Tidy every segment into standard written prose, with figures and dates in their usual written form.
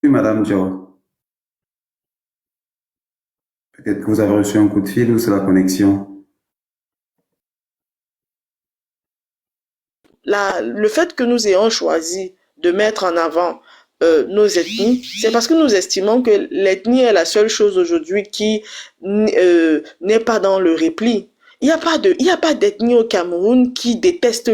Oui, Madame Dior, peut-être que vous avez reçu un coup de fil ou c'est la connexion. Le fait que nous ayons choisi de mettre en avant nos ethnies, c'est parce que nous estimons que l'ethnie est la seule chose aujourd'hui qui n'est pas dans le repli. Il y a pas d'ethnie au Cameroun qui déteste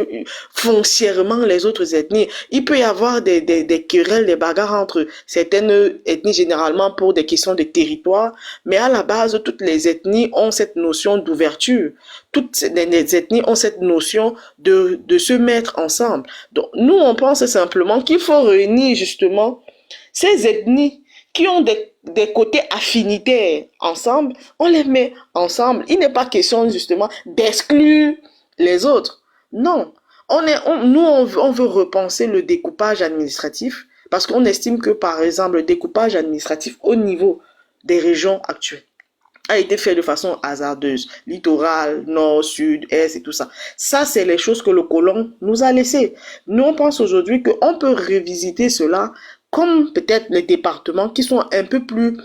foncièrement les autres ethnies. Il peut y avoir des querelles, des bagarres entre certaines ethnies généralement pour des questions de territoire, mais à la base, toutes les ethnies ont cette notion d'ouverture. Toutes les ethnies ont cette notion de se mettre ensemble. Donc, nous, on pense simplement qu'il faut réunir justement ces ethnies qui ont des côtés affinitaires ensemble, on les met ensemble. Il n'est pas question justement d'exclure les autres. Non. On veut repenser le découpage administratif parce qu'on estime que, par exemple, le découpage administratif au niveau des régions actuelles a été fait de façon hasardeuse. Littoral, nord, sud, est et tout ça. Ça, c'est les choses que le colon nous a laissées. Nous, on pense aujourd'hui qu'on peut revisiter cela comme peut-être les départements qui sont un peu plus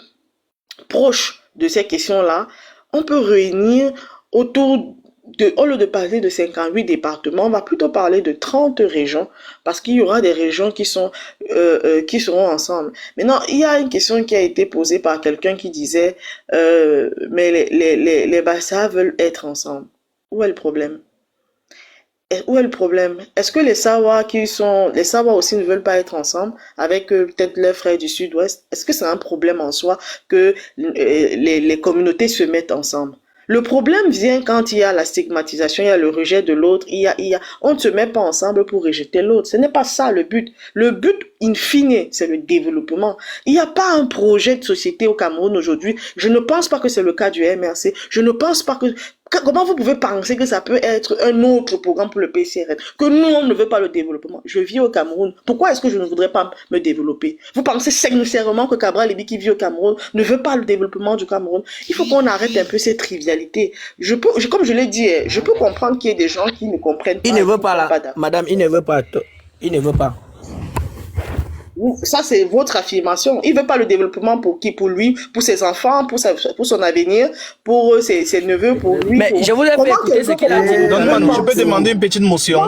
proches de ces questions-là. On peut réunir autour au lieu de parler de 58 départements, on va plutôt parler de 30 régions parce qu'il y aura des régions qui seront ensemble. Maintenant, il y a une question qui a été posée par quelqu'un qui disait mais les Bassa veulent être ensemble. Où est le problème? Où est le problème? Est-ce que les Sawa aussi ne veulent pas être ensemble avec peut-être leurs frères du Sud-Ouest? Est-ce que c'est un problème en soi que les communautés se mettent ensemble? Le problème vient quand il y a la stigmatisation, il y a le rejet de l'autre, on ne se met pas ensemble pour rejeter l'autre. Ce n'est pas ça le but. Le but, in fine, c'est le développement. Il n'y a pas un projet de société au Cameroun aujourd'hui. Je ne pense pas que c'est le cas du MRC. Je ne pense pas que comment vous pouvez penser que ça peut être un autre programme pour le PCRN? Que nous, on ne veut pas le développement. Je vis au Cameroun. Pourquoi est-ce que je ne voudrais pas me développer? Vous pensez sincèrement que Cabral Libi qui vit au Cameroun ne veut pas le développement du Cameroun? Il faut qu'on arrête un peu ces trivialités. Comme je l'ai dit, je peux comprendre qu'il y ait des gens qui ne comprennent Il pas ne et qui veut ne pas sont là. pas d'accord. Madame, il ne veut pas. Il ne veut pas. Ça, c'est votre affirmation. Il ne veut pas le développement pour qui? Pour lui, pour ses enfants, pour son avenir, pour ses neveux, pour lui. Mais je vous ai fait Comment écouter ce quelqu'un qu'il a dit. Donne-moi, je peux C'est demander bon. une petite motion.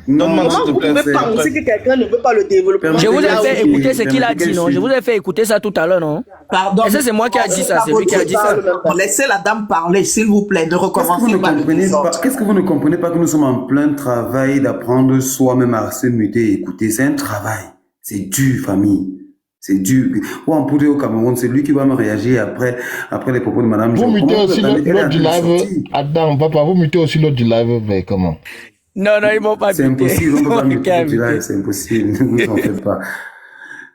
Non, Donne-moi, non, s'il Comment te s'il vous vous plaît. plaît, pouvez penser que quelqu'un ne veut pas le développement Je de vous ai là où fait il est? écouter ce qu'il a permettez que dit, je non? Je vous suis. ai fait écouter ça tout à l'heure, non? Pardon, Et ça, c'est moi qui a dit ça. C'est lui qui a dit ça. laissez la dame parler, s'il vous plaît. Ne Qu'est-ce que vous recommencez ne pas le comprenez pas? désordre. Qu'est-ce que vous ne comprenez pas que nous sommes en plein travail d'apprendre soi-même à se muter et écouter? C'est un travail. C'est dur, famille. C'est dur. Ou en poudre au Cameroun, c'est lui qui va me réagir après les propos de Madame Vous Jo. mutez Comment vous aussi attendez? Elle est l'autre en du train de live. sortir. Attends, papa, vous mutez aussi l'autre du live. Mais comment? Non, non, ils m'ont pas C'est muté. impossible. On ne Ils peut pas m'ont muter qu'à du live. muter. C'est impossible. Ne vous en faites pas.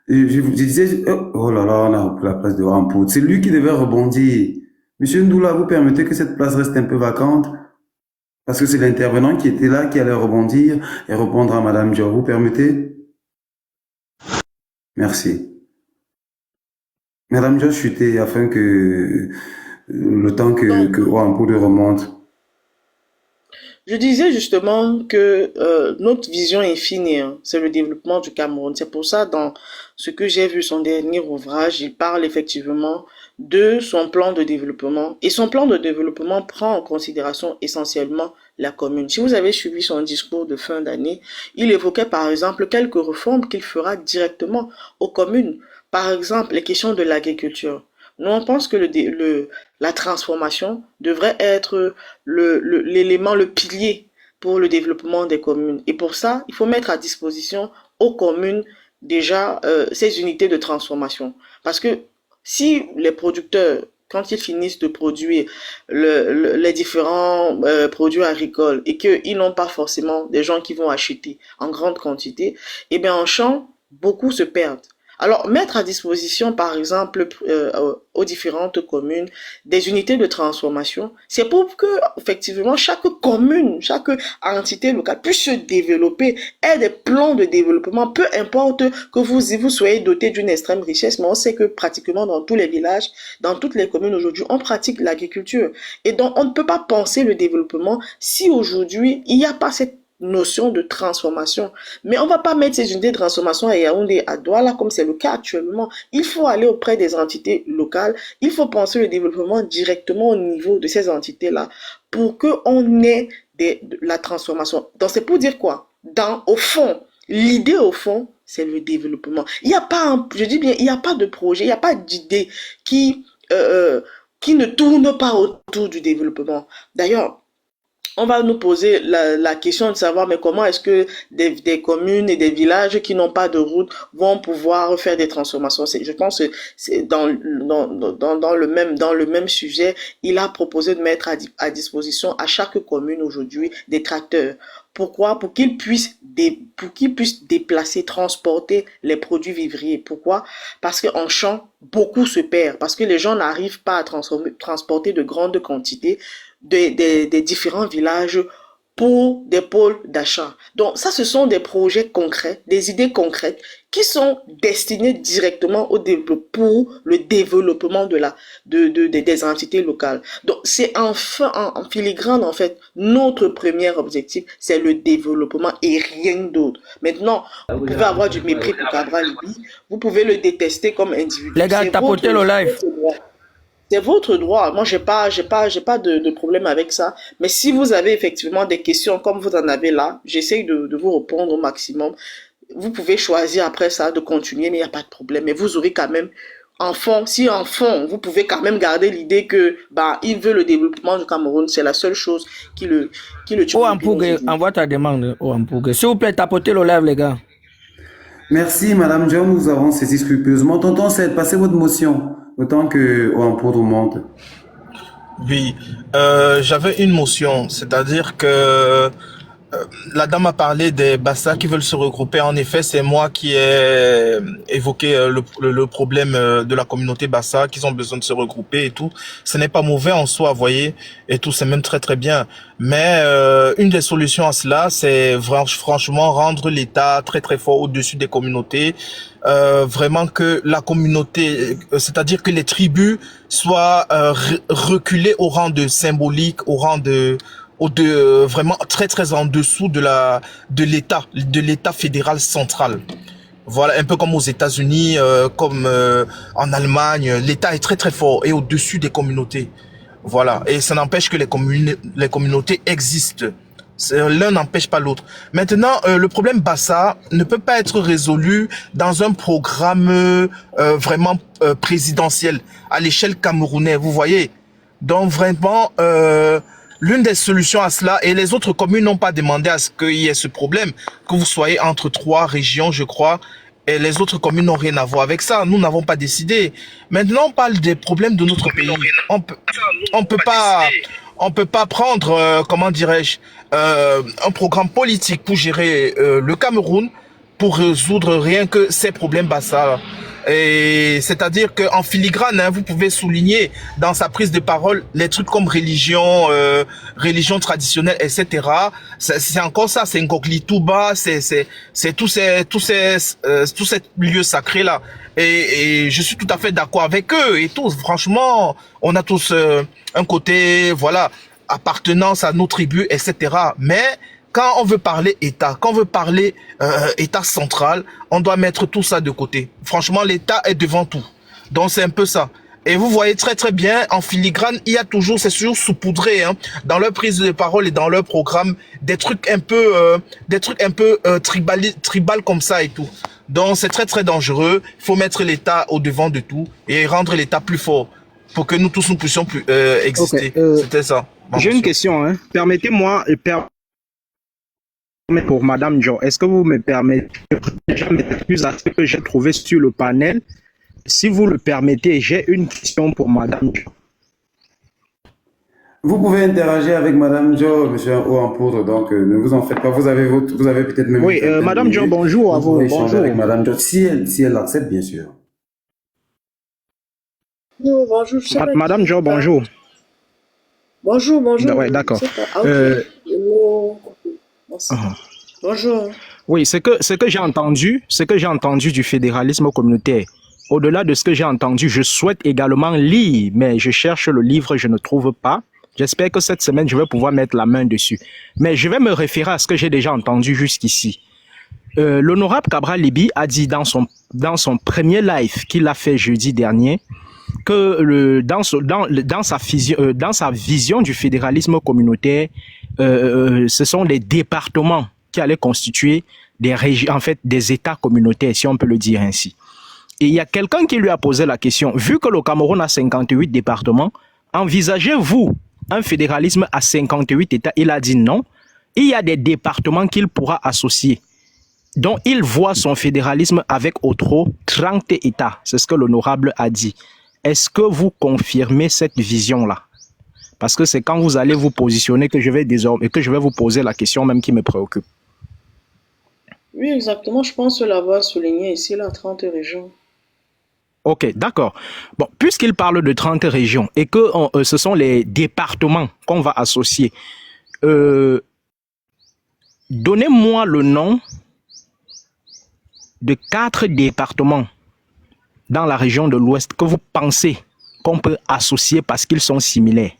Et je disais, oh là là, on a repris la place de Rampoud. C'est lui qui devait rebondir. Monsieur Ndoula, vous permettez que cette place reste un peu vacante? Parce que c'est l'intervenant qui était là, qui allait rebondir et répondre à Madame Dior. Vous permettez? Merci. Madame Dior chutait afin que le temps que Donc, Rampoud remonte. je disais justement que notre vision est finie, hein, c'est le développement du Cameroun. C'est pour ça, dans ce que j'ai vu son dernier ouvrage, il parle effectivement de son plan de développement. Et son plan de développement prend en considération essentiellement la commune. Si vous avez suivi son discours de fin d'année, il évoquait par exemple quelques réformes qu'il fera directement aux communes. Par exemple, les questions de l'agriculture. Nous, on pense que la transformation devrait être l'élément, le pilier pour le développement des communes. Et pour ça, il faut mettre à disposition aux communes déjà ces unités de transformation. Parce que si les producteurs, quand ils finissent de produire les différents produits agricoles et qu'ils n'ont pas forcément des gens qui vont acheter en grande quantité, eh bien en champ, beaucoup se perdent. Alors, mettre à disposition, par exemple, aux différentes communes, des unités de transformation, c'est pour que, effectivement, chaque commune, chaque entité locale puisse se développer, ait des plans de développement, peu importe que vous soyez doté d'une extrême richesse, mais on sait que pratiquement dans tous les villages, dans toutes les communes aujourd'hui, on pratique l'agriculture. Et donc, on ne peut pas penser le développement si aujourd'hui, il n'y a pas cette notion de transformation. Mais on va pas mettre ces unités de transformation à Yaoundé, à Douala, comme c'est le cas actuellement. Il faut aller auprès des entités locales. Il faut penser le développement directement au niveau de ces entités-là pour qu'on ait de la transformation. Donc, c'est pour dire quoi? Au fond, l'idée au fond, c'est le développement. Il n'y a pas, je dis bien, il n'y a pas de projet, il n'y a pas d'idée qui ne tourne pas autour du développement. D'ailleurs, on va nous poser la question de savoir, mais comment est-ce que des communes et des villages qui n'ont pas de route vont pouvoir faire des transformations? Je pense que c'est dans le même sujet, il a proposé de mettre à disposition à chaque commune aujourd'hui des tracteurs. Pourquoi? Pour qu'ils puissent déplacer, transporter les produits vivriers. Pourquoi? Parce qu'en champ, beaucoup se perd. Parce que les gens n'arrivent pas à transporter de grandes quantités des différents villages pour des pôles d'achat. Donc ça, ce sont des projets concrets, des idées concrètes qui sont destinées directement pour le développement des entités locales. Donc c'est enfin en filigrane, en fait, notre premier objectif, c'est le développement et rien d'autre. Maintenant, vous pouvez avoir du mépris pour Cabral Libye, vous pouvez le détester comme individu. Les gars, tapotez le live. C'est votre droit. Moi, j'ai pas de problème avec ça. Mais si vous avez effectivement des questions comme vous en avez là, j'essaye de vous répondre au maximum. Vous pouvez choisir après ça de continuer, mais il n'y a pas de problème. Mais vous aurez quand même, en fond, vous pouvez quand même garder l'idée que, il veut le développement du Cameroun. C'est la seule chose qui le tue. Oh, Ampougue, envoie ta demande. Oh, Ampougue. S'il vous plaît, tapotez le live, les gars. Merci, Madame John, nous avons saisi scrupuleusement. Tonton Seth, passez votre motion, autant que Ouampoudre monte. Oui, j'avais une motion, c'est-à-dire que la dame a parlé des Bassa qui veulent se regrouper. En effet, c'est moi qui ai évoqué le problème de la communauté Bassa, qu'ils ont besoin de se regrouper et tout. Ce n'est pas mauvais en soi, vous voyez, et tout, c'est même très très bien. Mais une des solutions à cela, c'est franchement rendre l'État très très fort au-dessus des communautés. Vraiment que la communauté, c'est-à-dire que les tribus soient reculées au rang de symbolique, au rang de vraiment très très en dessous de l'État fédéral central. Voilà, un peu comme aux États-Unis, comme en Allemagne, l'État est très très fort et au-dessus des communautés. Voilà, et ça n'empêche que les communautés existent. L'un n'empêche pas l'autre. Maintenant, le problème Bassa ne peut pas être résolu dans un programme vraiment présidentiel à l'échelle camerounaise, vous voyez. Donc vraiment, l'une des solutions à cela, et les autres communes n'ont pas demandé à ce qu'il y ait ce problème, que vous soyez entre 3 régions, je crois, et les autres communes n'ont rien à voir avec ça. Nous n'avons pas décidé. Maintenant, on parle des problèmes de notre pays. On peut pas prendre, comment dirais-je, un programme politique pour gérer le Cameroun pour résoudre rien que ces problèmes Bassa. Et c'est-à-dire qu'en filigrane, vous pouvez souligner dans sa prise de parole les trucs comme religion traditionnelle, etc. C'est encore ça, c'est Ngokli Touba, c'est tous ces lieux sacrés là. Et je suis tout à fait d'accord avec eux et tous. Franchement, on a tous un côté, voilà, appartenance à nos tribus, etc. Mais quand on veut parler État, quand on veut parler État central, on doit mettre tout ça de côté. Franchement, l'État est devant tout. Donc c'est un peu ça. Et vous voyez très très bien, en filigrane, il y a toujours, c'est toujours saupoudré, dans leur prise de parole et dans leur programme, des trucs un peu tribal comme ça et tout. Donc c'est très très dangereux. Il faut mettre l'État au devant de tout et rendre l'État plus fort pour que nous tous nous puissions plus exister. Okay, c'était ça. J'ai une question. Permettez-moi pour Madame Jo, est-ce que vous me permettez de mettre plus à ce que j'ai trouvé sur le panel? Si vous le permettez, j'ai une question pour Madame Jo. Vous pouvez interagir avec Madame Jo, Monsieur Ouampoudre, donc ne vous en faites pas. Vous avez peut-être même. Oui, Madame Jo, bonjour à vous. Bonjour avec Madame Jo, si elle accepte, bien sûr. Non, bonjour. Madame Jo, bonjour. Bonjour. Ouais, d'accord. Bonjour. Oui, ce que j'ai entendu du fédéralisme communautaire. Au-delà de ce que j'ai entendu, je souhaite également lire, mais je cherche le livre, je ne trouve pas. J'espère que cette semaine, je vais pouvoir mettre la main dessus. Mais je vais me référer à ce que j'ai déjà entendu jusqu'ici. L'honorable Cabral Libi a dit dans son premier live qu'il a fait jeudi dernier que dans sa vision du fédéralisme communautaire, ce sont les départements qui allaient constituer des États communautaires, si on peut le dire ainsi. Et il y a quelqu'un qui lui a posé la question, vu que le Cameroun a 58 départements, envisagez-vous un fédéralisme à 58 États? Il a dit non. Il y a des départements qu'il pourra associer, dont il voit son fédéralisme avec au trop 30 États. C'est ce que l'honorable a dit. Est-ce que vous confirmez cette vision-là? Parce que c'est quand vous allez vous positionner que je vais vous poser la question même qui me préoccupe. Oui, exactement. Je pense l'avoir souligné ici, là, 30 régions. Ok, d'accord. Bon, puisqu'il parle de 30 régions et que ce sont les départements qu'on va associer, donnez-moi le nom de 4 départements dans la région de l'Ouest que vous pensez qu'on peut associer parce qu'ils sont similaires.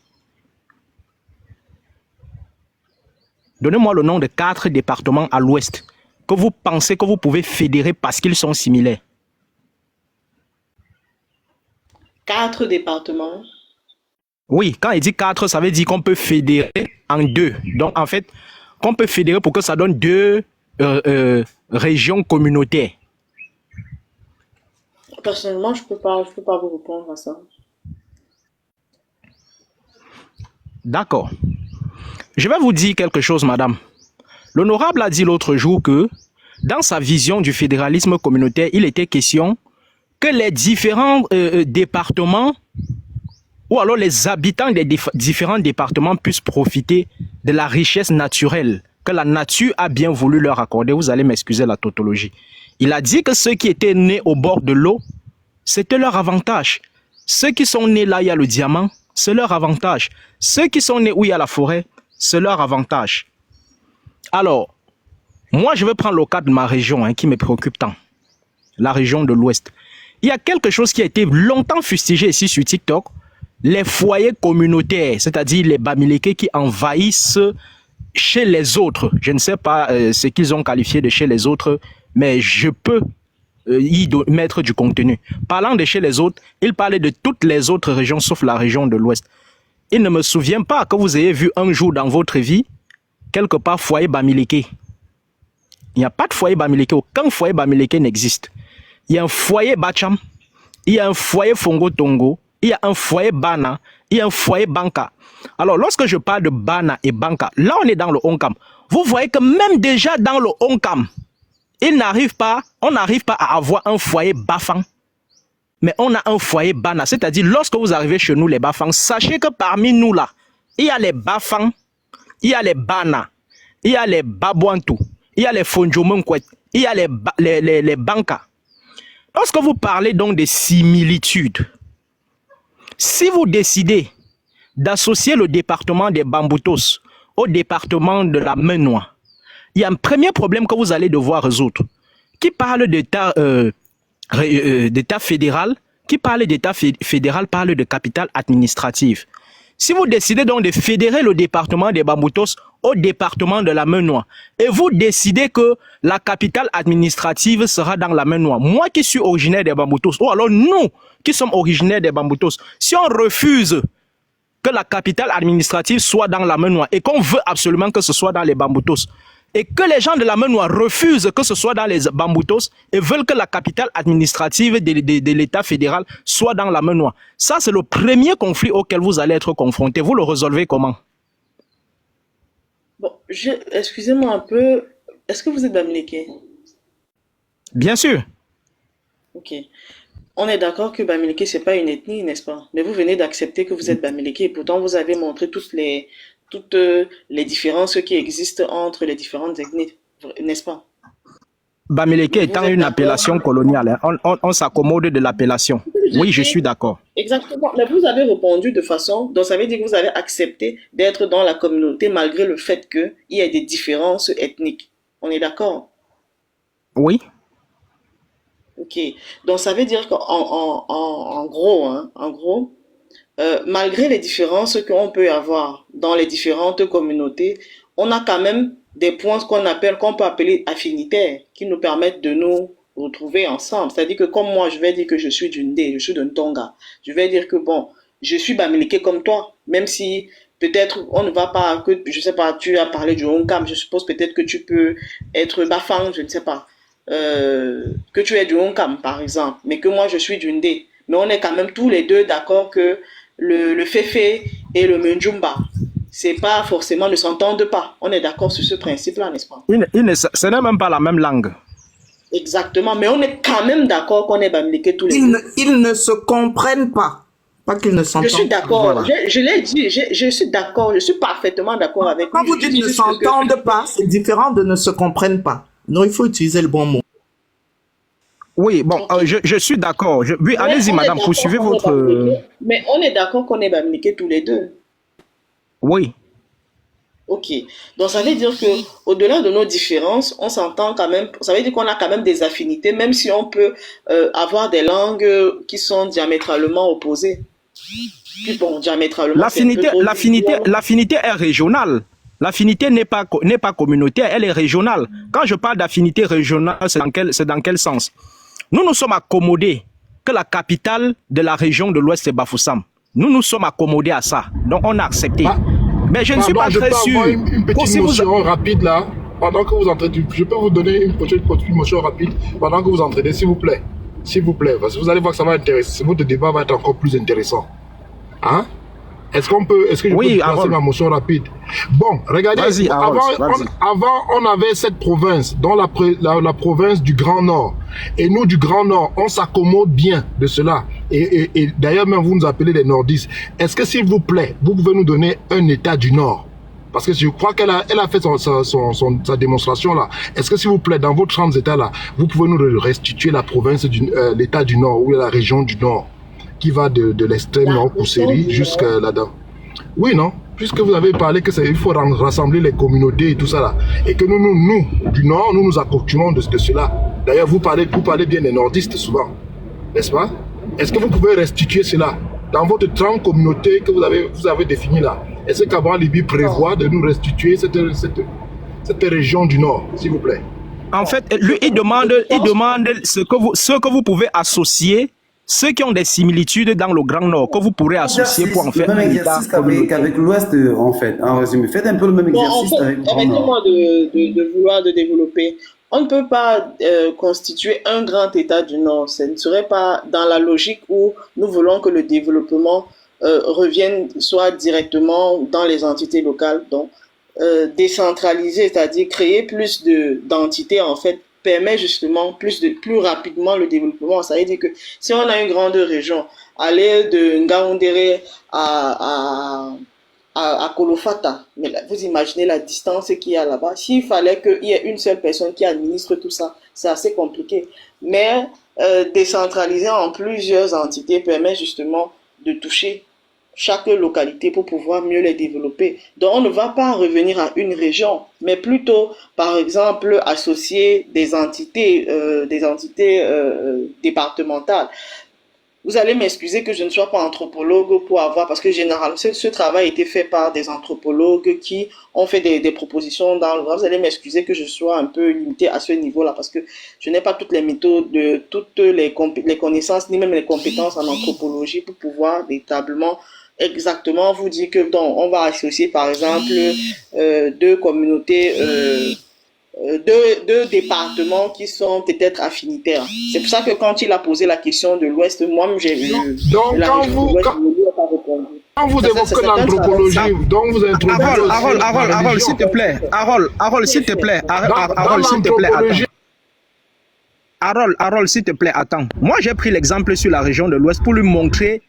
Donnez-moi le nom de 4 départements à l'Ouest que vous pensez que vous pouvez fédérer parce qu'ils sont similaires. 4 départements. Oui, quand il dit 4, ça veut dire qu'on peut fédérer en 2. Donc, en fait, qu'on peut fédérer pour que ça donne 2 régions communautaires. Personnellement, je peux pas vous répondre à ça. D'accord. Je vais vous dire quelque chose, madame. L'honorable a dit l'autre jour que dans sa vision du fédéralisme communautaire, il était question que les différents départements ou alors les habitants des différents départements puissent profiter de la richesse naturelle que la nature a bien voulu leur accorder. Vous allez m'excuser la tautologie. Il a dit que ceux qui étaient nés au bord de l'eau, c'était leur avantage. Ceux qui sont nés là où il y a le diamant, c'est leur avantage. Ceux qui sont nés où il y a la forêt, c'est leur avantage. Alors, moi, je vais prendre le cas de ma région qui me préoccupe tant, la région de l'Ouest. Il y a quelque chose qui a été longtemps fustigé ici sur TikTok, les foyers communautaires, c'est-à-dire les Bamileke qui envahissent chez les autres. Je ne sais pas ce qu'ils ont qualifié de chez les autres, mais je peux y mettre du contenu. Parlant de chez les autres, il parlait de toutes les autres régions sauf la région de l'Ouest. Il ne me souvient pas que vous ayez vu un jour dans votre vie quelque part foyer Bamileke. Il n'y a pas de foyer Bamileke, aucun foyer Bamileke n'existe. Il y a un foyer Bacham, il y a un foyer Fongo Tongo, il y a un foyer Bana, il y a un foyer Banka. Alors, lorsque je parle de Bana et Banka, là on est dans le Onkam. Vous voyez que même déjà dans le Onkam, on n'arrive pas à avoir un foyer Bafang, mais on a un foyer Bana. C'est-à-dire, lorsque vous arrivez chez nous, les Bafang, sachez que parmi nous là, il y a les Bafang, il y a les Bana, il y a les Babouantou, il y a les Fonjomunkwet, il y a les Banka. Lorsque vous parlez donc de similitudes, si vous décidez d'associer le département des Bamboutos au département de la Menoie, il y a un premier problème que vous allez devoir résoudre. Qui parle d'État fédéral, qui parle d'État fédéral parle de capitale administrative. Si vous décidez donc de fédérer le département des Bamboutos au département de la Menoie, et vous décidez que la capitale administrative sera dans la Menoie, moi qui suis originaire des Bamboutos, ou alors nous qui sommes originaires des Bamboutos, si on refuse que la capitale administrative soit dans la Menoie et qu'on veut absolument que ce soit dans les Bamboutos, et que les gens de la Menoie refusent que ce soit dans les Bamboutos et veulent que la capitale administrative de l'État fédéral soit dans la Menoie. Ça, c'est le premier conflit auquel vous allez être confrontés. Vous le résolvez comment? Bon, excusez-moi un peu. Est-ce que vous êtes Bamileke? Bien sûr. Ok. On est d'accord que Bamileke, ce n'est pas une ethnie, n'est-ce pas? Mais vous venez d'accepter que vous êtes Bamileke et pourtant vous avez montré toutes les différences qui existent entre les différentes ethnies, n'est-ce pas? Bamileke étant une appellation coloniale, on s'accommode de l'appellation. Oui, je suis d'accord. Exactement. Mais vous avez répondu de façon, donc ça veut dire que vous avez accepté d'être dans la communauté malgré le fait qu'il y ait des différences ethniques. On est d'accord? Oui. Ok. Donc ça veut dire qu'en gros, malgré les différences qu'on peut avoir dans les différentes communautés, on a quand même des points qu'on peut appeler affinitaires, qui nous permettent de nous retrouver ensemble. C'est-à-dire que comme moi, je vais dire que je suis d'une Ndé, je suis d'un Tonga. Je vais dire que bon, je suis Bamileke comme toi, même si peut-être on ne va pas, que je sais pas, tu as parlé du Honkam, je suppose peut-être que tu peux être Bafang, je ne sais pas, que tu es du Honkam par exemple, mais que moi je suis d'une Ndé. Mais on est quand même tous les deux d'accord que le Féfé et le Menjumba, c'est pas forcément, ne s'entendent pas. On est d'accord sur ce principe-là, n'est-ce pas? Ce n'est même pas la même langue. Exactement, mais on est quand même d'accord qu'on est Bamileke tous les deux. Ils ne se comprennent pas. Pas qu'ils ne s'entendent pas. Je suis d'accord, voilà. je l'ai dit, je suis d'accord, je suis parfaitement d'accord avec Quand lui. vous dites ne s'entendent pas, c'est différent de ne se comprennent pas. Non, il faut utiliser le bon mot. Oui, bon, je suis d'accord. Oui, allez-y, madame, poursuivez votre... Mais on est d'accord qu'on est Bamileke tous les deux. Oui. Ok. Donc, ça veut dire que au-delà de nos différences, on s'entend quand même. Ça veut dire qu'on a quand même des affinités, même si on peut avoir des langues qui sont diamétralement opposées. Puis bon, diamétralement. L'affinité est régionale. L'affinité n'est pas communautaire, elle est régionale. Quand je parle d'affinité régionale, c'est dans quel sens? Nous nous sommes accommodés que la capitale de la région de l'Ouest, c'est Bafoussam. Nous nous sommes accommodés à ça. Donc on a accepté. Mais je ne suis pas très sûr. Une petite motion rapide là, pendant que vous entraînez. Je peux vous donner une petite motion rapide pendant que vous entraînez, s'il vous plaît. S'il vous plaît, parce que vous allez voir que ça va intéresser. Votre débat va être encore plus intéressant. Hein? Est-ce que je peux passer ma motion rapide? Bon, regardez, avant, on avait cette province, dont la province du Grand Nord. Et nous, du Grand Nord, on s'accommode bien de cela. Et d'ailleurs, même vous nous appelez les nordistes. Est-ce que, s'il vous plaît, vous pouvez nous donner un État du Nord? Parce que je crois qu'elle a fait sa démonstration là. Est-ce que, s'il vous plaît, dans vos 30 États là, vous pouvez nous restituer la province, l'État du Nord ou la région du Nord, qui va de l'extrême nord Pousseri jusqu'à là-dedans? Oui, non? Puisque vous avez parlé qu'il faut rassembler les communautés et tout ça là. Et que nous du Nord, nous accoutumons de cela. D'ailleurs, vous parlez bien des nordistes souvent. N'est-ce pas? Est-ce que vous pouvez restituer cela dans votre 30 communautés que vous avez définies là? Est-ce que Cabral Libye prévoit de nous restituer cette région du Nord, s'il vous plaît? En fait, lui, il demande ce que vous pouvez associer, ceux qui ont des similitudes dans le Grand Nord, que vous pourrez associer pour en faire le même exercice qu'avec l'Ouest, en fait. En résumé, faites un peu le même exercice avec le Grand Nord. Permettez-moi de vouloir développer. On ne peut pas constituer un grand État du Nord. Ce ne serait pas dans la logique où nous voulons que le développement revienne soit directement dans les entités locales. Donc, décentraliser, c'est-à-dire créer plus d'entités, en fait, permet justement plus rapidement le développement. Ça veut dire que si on a une grande région, aller de Ngaoundéré à Kolofata, mais là, vous imaginez la distance qu'il y a là-bas. S'il fallait qu'il y ait une seule personne qui administre tout ça, c'est assez compliqué. Mais décentraliser en plusieurs entités permet justement de toucher chaque localité pour pouvoir mieux les développer. Donc, on ne va pas revenir à une région, mais plutôt, par exemple, associer des entités départementales. Vous allez m'excuser que je ne sois pas anthropologue parce que généralement, ce travail a été fait par des anthropologues qui ont fait des propositions dans le droit. Vous allez m'excuser que je sois un peu limité à ce niveau-là parce que je n'ai pas toutes les méthodes, toutes les connaissances, ni même les compétences en anthropologie pour pouvoir véritablement exactement vous dire que donc, on va associer par exemple deux communautés, deux départements qui sont peut-être affinitaires. C'est pour ça que quand il a posé la question de l'Ouest, moi-même j'ai vu. Donc quand vous évoquez l'anthropologie, donc vous introduisez Harold, s'il te plaît. Harold, s'il te plaît. Harold, s'il te plaît. Attends. Harold, s'il te plaît, attends. Moi, j'ai pris l'exemple sur la région de l'Ouest pour lui montrer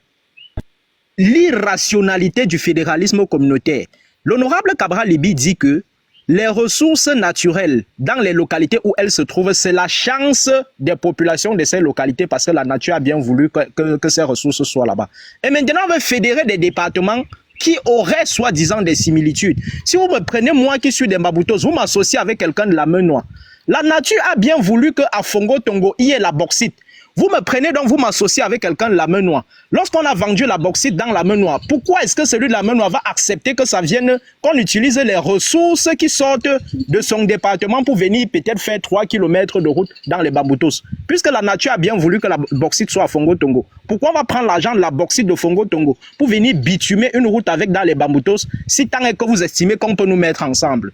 l'irrationalité du fédéralisme communautaire. L'honorable Cabral Libye dit que les ressources naturelles dans les localités où elles se trouvent, c'est la chance des populations de ces localités parce que la nature a bien voulu que ces ressources soient là-bas. Et maintenant, on veut fédérer des départements qui auraient soi-disant des similitudes. Si vous me prenez moi qui suis des Maboutos, vous m'associez avec quelqu'un de la Menoie. La nature a bien voulu qu'à Fongo Tongo, il y ait la bauxite. Vous me prenez donc, vous m'associez avec quelqu'un de la main noire. Lorsqu'on a vendu la bauxite dans la main noire, pourquoi est-ce que celui de la main noire va accepter que ça vienne, qu'on utilise les ressources qui sortent de son département pour venir peut-être faire 3 km de route dans les Bamboutos? Puisque la nature a bien voulu que la bauxite soit à Fongo Tongo. Pourquoi on va prendre l'argent de la bauxite de Fongo Tongo pour venir bitumer une route avec dans les Bamboutos, si tant est que vous estimez qu'on peut nous mettre ensemble?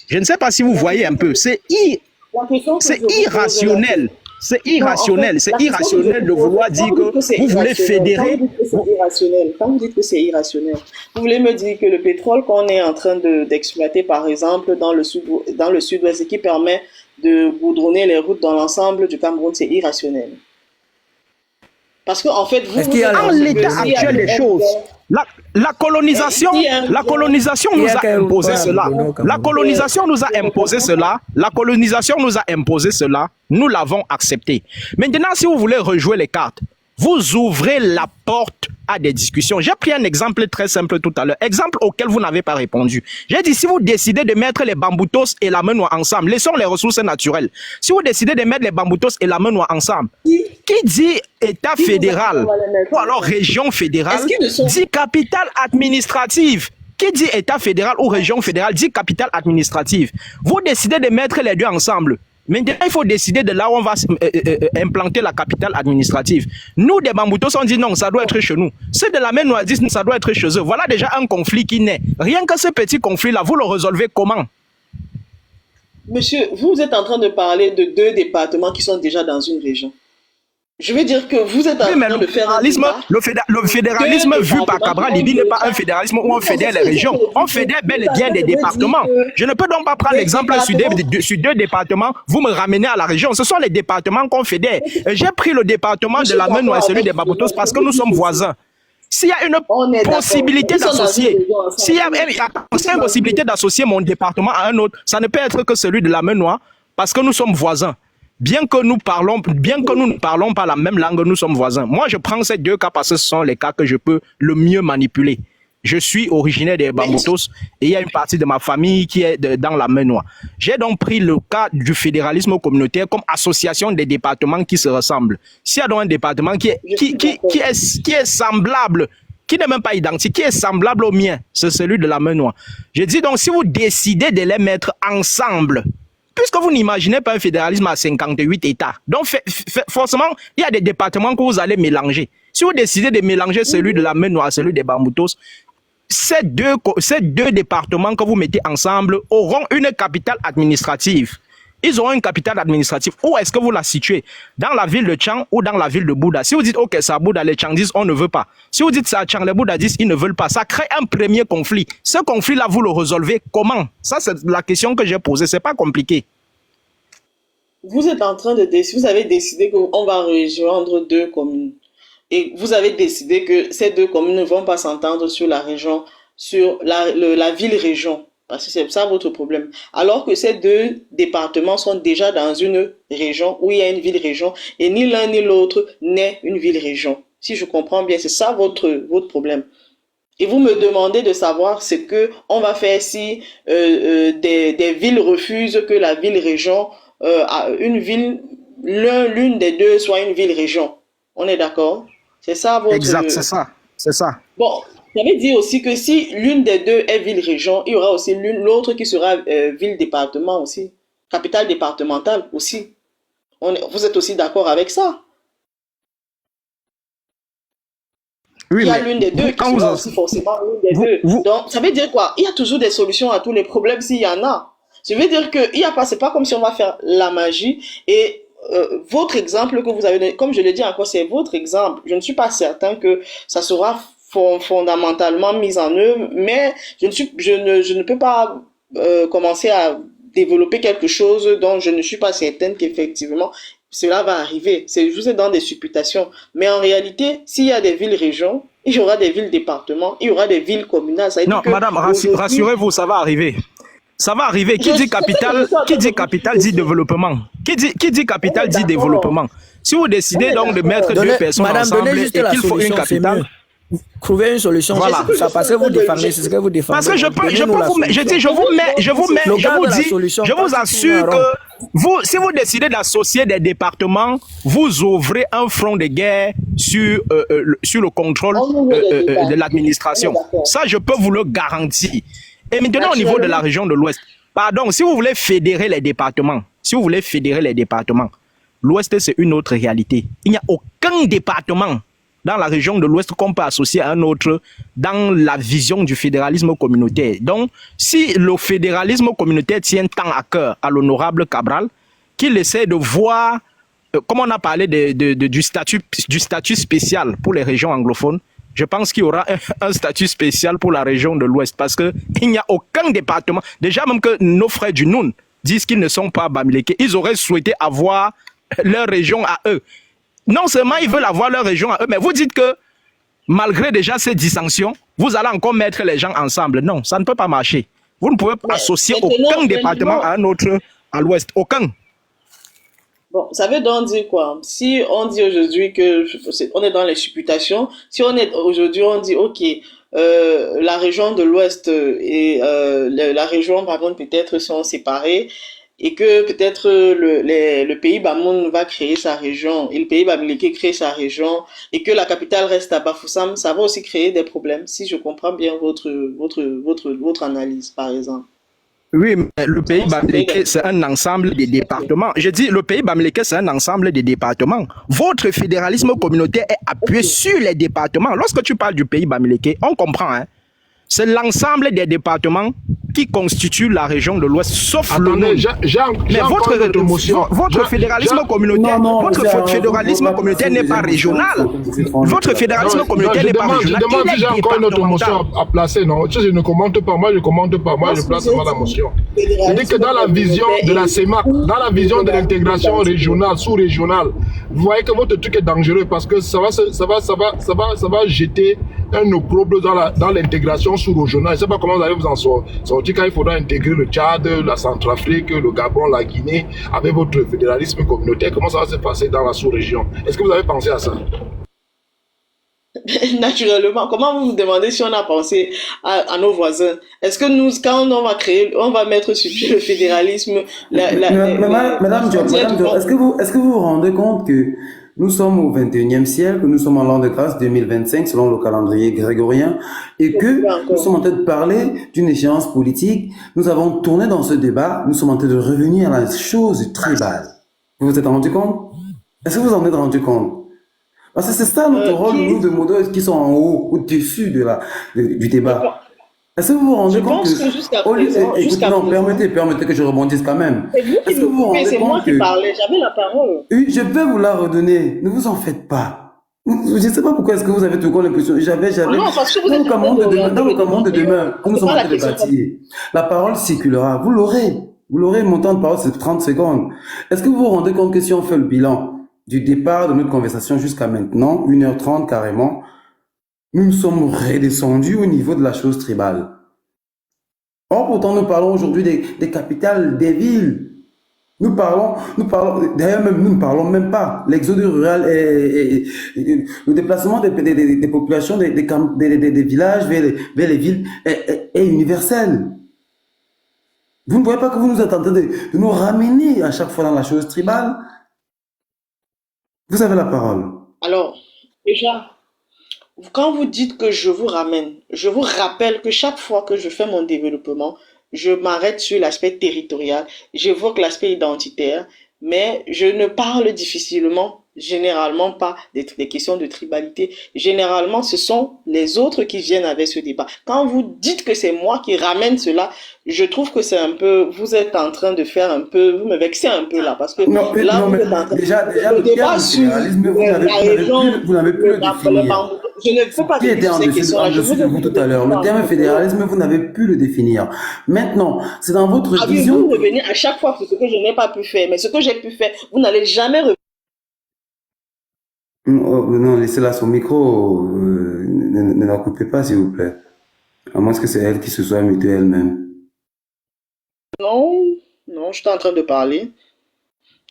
Je ne sais pas si vous voyez un peu. C'est irrationnel. C'est irrationnel. C'est irrationnel de vouloir dire que vous voulez fédérer. Quand vous dites que c'est irrationnel, vous voulez me dire que le pétrole qu'on est en train d'exploiter, par exemple, dans le sud-ouest et qui permet de goudronner les routes dans l'ensemble du Cameroun, c'est irrationnel. Parce qu'en fait, en l'état actuel des choses, la colonisation nous a imposé cela. La colonisation nous a imposé cela. La colonisation nous a imposé cela. Nous l'avons accepté. Maintenant, si vous voulez rejouer les cartes, vous ouvrez la porte à des discussions. J'ai pris un exemple très simple tout à l'heure. Exemple auquel vous n'avez pas répondu. J'ai dit, si vous décidez de mettre les Bamboutos et la main noire ensemble, laissons les ressources naturelles. Si vous décidez de mettre les Bamboutos et la main noire ensemble, qui dit État fédéral ou alors région fédérale, dit capitale administrative. Qui dit État fédéral ou région fédérale, dit capitale administrative. Vous décidez de mettre les deux ensemble. Maintenant, il faut décider de là où on va implanter la capitale administrative. Nous, des Bamboutos, on dit non, ça doit être chez nous. Ceux de la main noire disent ça doit être chez eux. Voilà déjà un conflit qui naît. Rien que ce petit conflit-là, vous le résolvez comment? Monsieur, vous êtes en train de parler de 2 départements qui sont déjà dans une région. Je veux dire que vous êtes en train de faire le fédéralisme vu par Cabral Libye n'est pas un fédéralisme où on fédère les régions. On fédère bel et bien des départements. Je ne peux donc pas prendre l'exemple sur 2 départements, vous me ramenez à la région. Ce sont les départements qu'on fédère. J'ai pris le département de la main noire et celui des Bamboutos parce que nous sommes voisins. S'il y a une possibilité d'associer, une possibilité d'associer mon département à un autre, ça ne peut être que celui de la main noire parce que nous sommes voisins. Bien que nous ne parlons pas la même langue, nous sommes voisins. Moi, je prends ces 2 cas parce que ce sont les cas que je peux le mieux manipuler. Je suis originaire des Bamboutos et il y a une partie de ma famille qui est dans la main noire. J'ai donc pris le cas du fédéralisme communautaire comme association des départements qui se ressemblent. S'il y a donc un département qui est semblable, qui n'est même pas identique, qui est semblable au mien, c'est celui de la main noire. Je dis donc, si vous décidez de les mettre ensemble, puisque vous n'imaginez pas un fédéralisme à 58 États. Donc, forcément, il y a des départements que vous allez mélanger. Si vous décidez de mélanger celui de la main noire à celui des Bamboutos, ces deux départements que vous mettez ensemble auront une capitale administrative. Ils auront une capitale administrative. Où est-ce que vous la situez? Dans la ville de Tchang ou dans la ville de Bouddha? Si vous dites, OK, c'est à Bouddha, les Tchang disent, on ne veut pas. Si vous dites, c'est à Tchang, les Bouddha disent, ils ne veulent pas. Ça crée un premier conflit. Ce conflit-là, vous le résolvez comment? Ça, c'est la question que j'ai posée. C'est pas compliqué. Vous êtes en train de décider, vous avez décidé qu'on va rejoindre 2 communes. Et vous avez décidé que ces 2 communes ne vont pas s'entendre sur la région, sur la ville-région. Parce que c'est ça votre problème. Alors que ces 2 départements sont déjà dans une région où il y a une ville-région et ni l'un ni l'autre n'est une ville-région. Si je comprends bien, c'est ça votre problème. Et vous me demandez de savoir ce que on va faire si des villes refusent que la ville-région, l'une des 2 soit une ville-région. On est d'accord? C'est ça votre... Exact, c'est ça. Bon. Ça veut dire aussi que si l'une des 2 est ville-région, il y aura aussi l'autre qui sera ville-département aussi, capitale départementale aussi. Vous êtes aussi d'accord avec ça? Oui, il y a l'une des 2 qui sera aussi forcément l'une des 2. Donc, ça veut dire quoi? Il y a toujours des solutions à tous les problèmes s'il y en a. Je veux dire que c'est pas comme si on va faire la magie et votre exemple que vous avez donné, comme je le dis encore, c'est votre exemple. Je ne suis pas certain que ça sera fondamentalement mise en œuvre, mais je ne peux pas commencer à développer quelque chose dont je ne suis pas certaine qu'effectivement cela va arriver. Vous êtes dans des supputations. Mais en réalité, s'il y a des villes-régions, il y aura des villes-départements, il y aura des villes communales. Non, madame, rassurez-vous, ça va arriver. Ça va arriver. Qui dit capitale dit développement. Qui dit capitale dit développement. Si vous décidez donc de mettre 2 personnes ensemble et qu'il faut une capitale, Trouver une solution, Voilà. c'est ça, parce que vous défendez, c'est ce que vous défendez. Parce que je peux Donnez-nous la vous mettre, je solution. dis, je vous mets, je vous la dis, solution, je pas vous tout assure tourne en rond. que vous, si vous décidez d'associer des départements, vous ouvrez un front de guerre sur le contrôle de l'administration. Ça, je peux vous le garantir. Et maintenant, au niveau de la région de l'Ouest, pardon, si vous voulez fédérer les départements, l'Ouest, c'est une autre réalité. Il n'y a aucun département dans la région de l'Ouest qu'on peut associer à un autre dans la vision du fédéralisme communautaire. Donc, si le fédéralisme communautaire tient tant à cœur à l'honorable Cabral, qu'il essaie de voir, comme on a parlé du statut spécial pour les régions anglophones, je pense qu'il y aura un statut spécial pour la région de l'Ouest parce qu'il n'y a aucun département. Déjà, même que nos frères du Noun disent qu'ils ne sont pas Bamileke, ils auraient souhaité avoir leur région à eux. Non seulement ils veulent avoir leur région à eux, mais vous dites que malgré déjà ces dissensions, vous allez encore mettre les gens ensemble. Non, ça ne peut pas marcher. Vous ne pouvez pas associer aucun département à un autre à l'Ouest. Aucun. Bon, ça veut donc dire quoi? Si on dit aujourd'hui on est dans les supputations, si aujourd'hui on dit ok, la région de l'Ouest et la région par contre peut-être sont séparées et que peut-être le pays Bamoun va créer sa région et le pays Bamileke crée sa région et que la capitale reste à Bafoussam, ça va aussi créer des problèmes si je comprends bien votre analyse par exemple. Oui, mais le pays Bamileke, c'est un ensemble de départements. Je dis, le pays Bamileke, c'est un ensemble de départements. Votre fédéralisme communautaire est appuyé sur les départements. Lorsque tu parles du pays Bamileke, on comprend, hein. C'est l'ensemble des départements qui constituent la région de l'Ouest, sauf le Nord. Mais votre fédéralisme communautaire, n'est pas régional. Votre fédéralisme communautaire n'est pas régional. Je demande si j'ai encore une autre motion à placer, non? Je ne commente pas, moi je place pas la motion. Je dis que dans la vision de la CEMAC, dans la vision de l'intégration régionale, sous-régionale, vous voyez que votre truc est dangereux parce que ça va jeter un opprobre dans l'intégration sous-régionale. Je ne sais pas comment vous allez vous en sortir quand il faudra intégrer le Tchad, la Centrafrique, le Gabon, la Guinée, avec votre fédéralisme communautaire. Comment ça va se passer dans la sous-région? Est-ce que vous avez pensé à ça? Naturellement, comment vous vous demandez si on a pensé à nos voisins? Est-ce que nous, quand on va mettre sur pied le fédéralisme, Madame Diop, est-ce que vous vous rendez compte que nous sommes au 21e siècle, nous sommes en l'an de grâce 2025 selon le calendrier grégorien et que nous sommes en train de parler d'une échéance politique. Nous avons tourné dans ce débat, nous sommes en train de revenir à la chose tribale. Vous vous êtes rendu compte? Est-ce que vous en êtes rendu compte? Parce que c'est ça notre rôle, nous, de modèles qui sont en haut, au-dessus du débat. Est-ce que vous vous rendez compte permettez que je rebondisse quand même. C'est moi qui parlais, j'avais la parole. Oui, je vais vous la redonner. Ne vous en faites pas. Je ne sais pas pourquoi est-ce que vous avez toujours l'impression. J'avais. Non, parce que vous êtes dans le commande de demain, comme nous sommes en train de bâtir, la parole circulera. Vous l'aurez. Mon temps de parole, c'est 30 secondes. Est-ce que vous vous rendez compte que si on fait le bilan du départ de notre conversation jusqu'à maintenant, 1h30 carrément, nous sommes redescendus au niveau de la chose tribale. Or, pourtant, nous parlons aujourd'hui des capitales, des villes. Nous parlons, d'ailleurs même, nous ne parlons même pas. L'exode rural et le déplacement des populations des villages vers les villes est universel. Vous ne voyez pas que vous nous attendez de nous ramener à chaque fois dans la chose tribale? Vous avez la parole. Alors, déjà, quand vous dites que je vous ramène, je vous rappelle que chaque fois que je fais mon développement, je m'arrête sur l'aspect territorial, j'évoque l'aspect identitaire, mais je ne parle généralement pas des questions de tribalité. Généralement, ce sont les autres qui viennent avec ce débat. Quand vous dites que c'est moi qui ramène cela, je trouve que c'est un peu, vous êtes en train de faire un peu, vous me vexez un peu là, parce que vous êtes en train déjà le débat sur la région, vous n'avez plus le définir. Je ne peux pas définir ces questions-là. Je vous tout à l'heure. Le terme fédéralisme, vous n'avez pu le définir. Maintenant, c'est dans votre vision. Vous revenez à chaque fois sur ce que je n'ai pas pu faire, mais ce que j'ai pu faire, vous n'allez jamais revenir. Non, laissez là son micro. Ne la coupez pas, s'il vous plaît. À moins que c'est elle qui se soit mutée elle-même. Non, je suis en train de parler.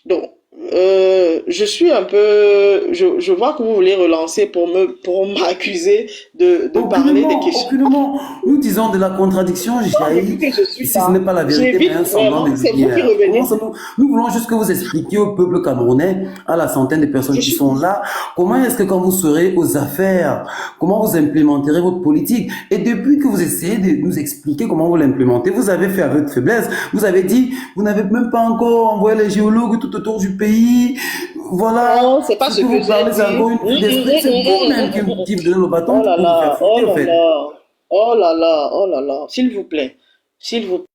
Donc, Je suis un peu, je vois que vous voulez relancer pour m'accuser de parler des Aucunement, questions. aucunement. Nous disons de la contradiction, Non, mais jaillit. écoutez, je suis Si ce pas. n'est pas la vérité, mais J'évite un semblant vraiment, de c'est vous qui lumière. revenez. Nous voulons juste que vous expliquiez au peuple camerounais, à la centaine de personnes Je qui suis, sont là, comment est-ce que quand vous serez aux affaires, comment vous implémenterez votre politique. Et depuis que vous essayez de nous expliquer comment vous l'implémentez, vous avez fait avec faiblesse. Vous avez dit, vous n'avez même pas encore envoyé les géologues tout autour du pays. Voilà. non, c'est pas Ce ce que que vous parlez, c'est j'ai encore dit. une prise d'esprit. C'est vous-même qui vous donnez le bâton Oh là pour vous faire là, oh foutre, en là fait. là, oh là là, oh là là, s'il vous plaît, s'il vous plaît.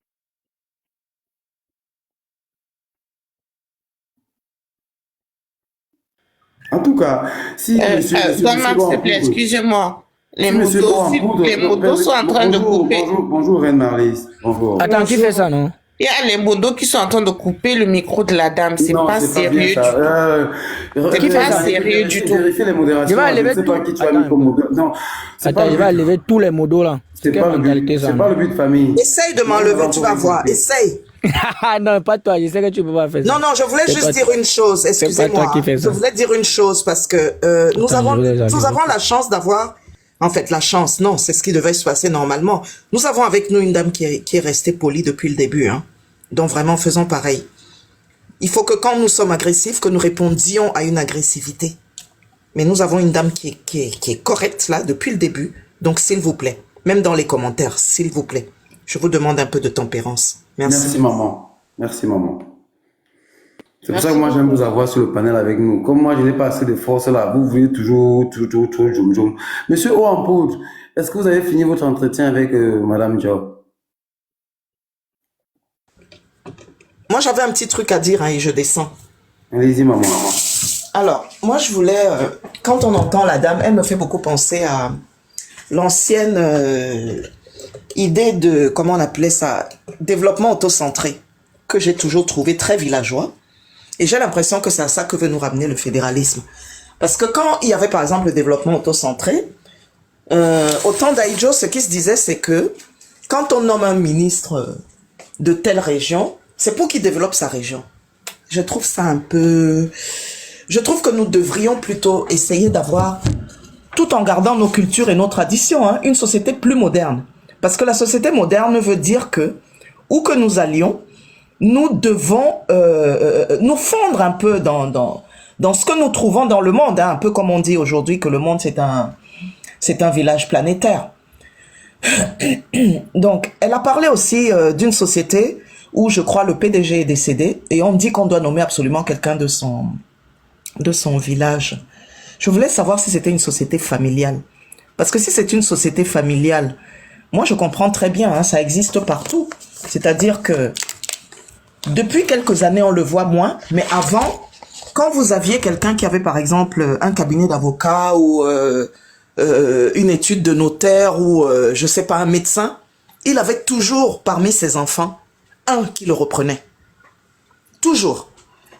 En tout cas, si monsieur Donald, s'il te plaît, Ouampoud, excusez-moi. Les si monsieur motos, s'il vous Ouampoud, plaît, les motos sont en train de bonjour, couper. bonjour, Reine Marlise, bonjour. Attends, qui fait ça, non? Il y a les motos qui sont en train de couper le micro de la dame. C'est Non, pas c'est pas bien sérieux du ça. tout. C'est pas sérieux du tout. Vérifiez les Je modérations. vais Je ne enlever sais pas tout. qui tu as mis Attends, comme modérateur. Non, c'est attends, pas je le vais but. enlever tous les modos là. C'est Quelle pas le mentalité but. ça, C'est non? pas le but de famille. Essaye de Nous m'enlever, allons tu vas voir. couper. Essaye. Non, pas toi, je sais que tu peux pas faire ça. Non, non, je voulais C'est juste pas- dire une chose. C'est pas toi Excusez-moi. qui fais Je ça. voulais dire une chose parce que nous Attends, je vais les avons enlever. la chance d'avoir, en fait, la chance. Non, c'est ce qui devait se passer normalement. Nous avons avec nous une dame qui est restée polie depuis le début, hein. Donc vraiment, faisons pareil. Il faut que quand nous sommes agressifs, que nous répondions à une agressivité. Mais nous avons une dame qui est correcte là depuis le début. Donc s'il vous plaît, même dans les commentaires, s'il vous plaît, je vous demande un peu de tempérance. Merci. Merci, maman. Merci, maman. C'est pour ça que Merci moi, j'aime beaucoup. vous avoir sur le panel avec nous. Comme moi, je n'ai pas assez de force là, vous voulez toujours, jom, jom. Monsieur Ouampoud, est-ce que vous avez fini votre entretien avec Madame Job? Moi, j'avais un petit truc à dire hein, et je descends. Allez-y, maman. Alors, moi, je voulais, quand on entend la dame, elle me fait beaucoup penser à l'ancienne idée de, comment on appelait ça, développement autocentré, que j'ai toujours trouvé très villageois. Et j'ai l'impression que c'est à ça que veut nous ramener le fédéralisme. Parce que quand il y avait, par exemple, le développement autocentré, au temps d'Aïdjo, ce qui se disait, c'est que quand on nomme un ministre de telle région, c'est pour qu'il développe sa région. Je trouve ça un peu... Je trouve que nous devrions plutôt essayer d'avoir, tout en gardant nos cultures et nos traditions, hein, une société plus moderne. Parce que la société moderne veut dire que, où que nous allions, nous devons nous fondre un peu dans ce que nous trouvons dans le monde, hein, un peu comme on dit aujourd'hui que le monde c'est un village planétaire. Donc, elle a parlé aussi d'une société où je crois le PDG est décédé et on dit qu'on doit nommer absolument quelqu'un de son village. Je voulais savoir si c'était une société familiale. Parce que si c'est une société familiale, moi je comprends très bien, hein, ça existe partout. C'est-à-dire que depuis quelques années, on le voit moins, mais avant, quand vous aviez quelqu'un qui avait par exemple un cabinet d'avocat ou une étude de notaire ou je sais pas un médecin, il avait toujours parmi ses enfants un qui le reprenait. Toujours.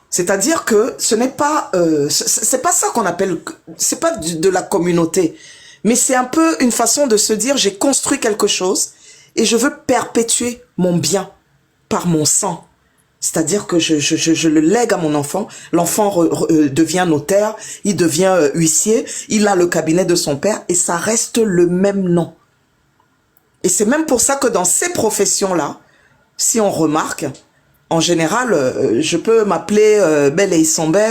C'est-à-dire que ce n'est pas c'est pas ça qu'on appelle, c'est pas de la communauté, mais c'est un peu une façon de se dire j'ai construit quelque chose et je veux perpétuer mon bien par mon sang. C'est-à-dire que je le lègue à mon enfant, l'enfant devient notaire, il devient huissier, il a le cabinet de son père et ça reste le même nom. Et c'est même pour ça que dans ces professions-là, si on remarque, en général, je peux m'appeler Belle et Isambé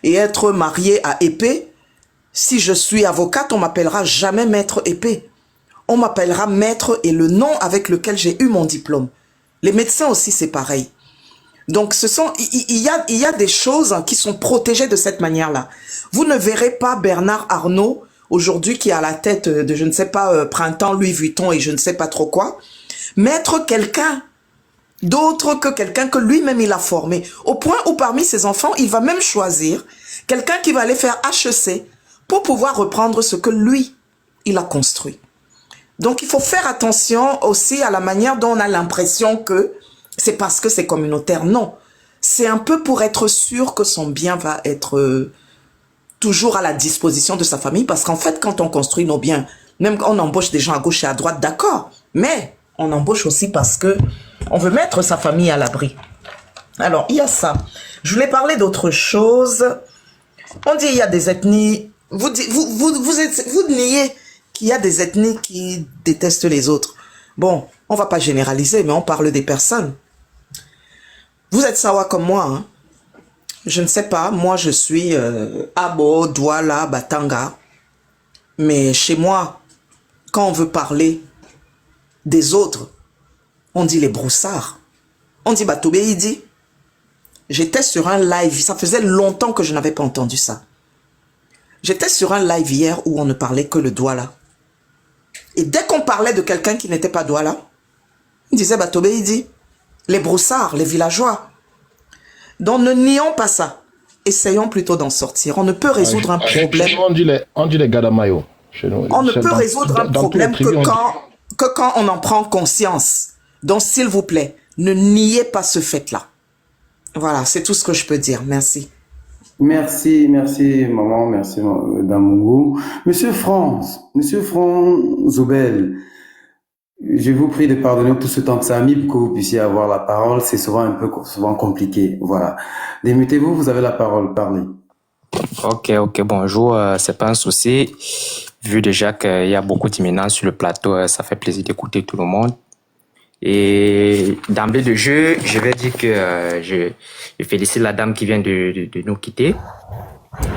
et être mariée à Épée. Si je suis avocate, on m'appellera jamais maître Épée. On m'appellera maître et le nom avec lequel j'ai eu mon diplôme. Les médecins aussi, c'est pareil. Donc, il y a des choses qui sont protégées de cette manière-là. Vous ne verrez pas Bernard Arnault, aujourd'hui, qui est à la tête de, je ne sais pas, Printemps, Louis Vuitton et je ne sais pas trop quoi, mettre quelqu'un d'autre que quelqu'un que lui-même il a formé. Au point où parmi ses enfants, il va même choisir quelqu'un qui va aller faire HEC pour pouvoir reprendre ce que lui, il a construit. Donc, il faut faire attention aussi à la manière dont on a l'impression que c'est parce que c'est communautaire. Non, c'est un peu pour être sûr que son bien va être toujours à la disposition de sa famille. Parce qu'en fait, quand on construit nos biens, même quand on embauche des gens à gauche et à droite, d'accord. Mais on embauche aussi parce que on veut mettre sa famille à l'abri. Alors, il y a ça. Je voulais parler d'autre chose. On dit il y a des ethnies. Vous niez qu'il y a des ethnies qui détestent les autres. Bon, on va pas généraliser, mais on parle des personnes. Vous êtes Sawa comme moi, hein? Je ne sais pas, moi je suis Abo, Douala, Batanga. Mais chez moi, quand on veut parler des autres, on dit les broussards. On dit Batobéidi. J'étais sur un live, ça faisait longtemps que je n'avais pas entendu ça. J'étais sur un live hier où on ne parlait que le Douala. Et dès qu'on parlait de quelqu'un qui n'était pas Douala, on disait Batobéidi. Les broussards, les villageois. Donc ne nions pas ça. Essayons plutôt d'en sortir. On ne peut résoudre un problème. On dit les Gadamayo. Chez nous, on ne peut résoudre un problème tribus, que quand on en prend conscience. Donc s'il vous plaît, ne niez pas ce fait-là. Voilà, c'est tout ce que je peux dire. Merci. Merci, merci maman, merci Damougou. Monsieur Franz Zobel, je vous prie de pardonner tout ce temps que ça a mis pour que vous puissiez avoir la parole. C'est souvent compliqué. Voilà. Démutez-vous, vous avez la parole. Parlez. Ok, bonjour. C'est pas un souci. Vu déjà qu'il y a beaucoup d'imminents sur le plateau, ça fait plaisir d'écouter tout le monde. Et d'emblée de jeu, je vais dire que je félicite la dame qui vient de nous quitter.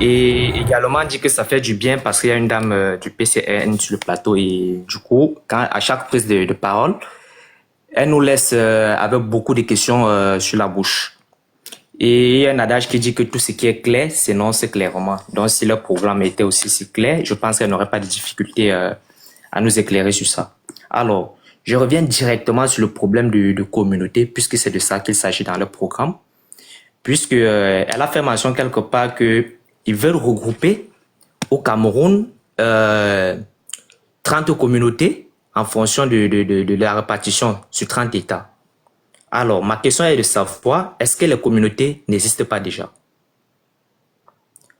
Et également dire que ça fait du bien parce qu'il y a une dame du PCN sur le plateau et du coup, à chaque prise de parole, elle nous laisse avec beaucoup de questions sur la bouche. Et il y a un adage qui dit que tout ce qui est clair s'énonce clairement. Donc si le programme était aussi si clair, je pense qu'elle n'aurait pas de difficulté à nous éclairer sur ça. Alors, je reviens directement sur le problème de communauté puisque c'est de ça qu'il s'agit dans le programme. Puisque elle a fait mention quelque part que ils veulent regrouper au Cameroun 30 communautés en fonction de la répartition sur 30 États. Alors, ma question est de savoir, est-ce que les communautés n'existent pas déjà?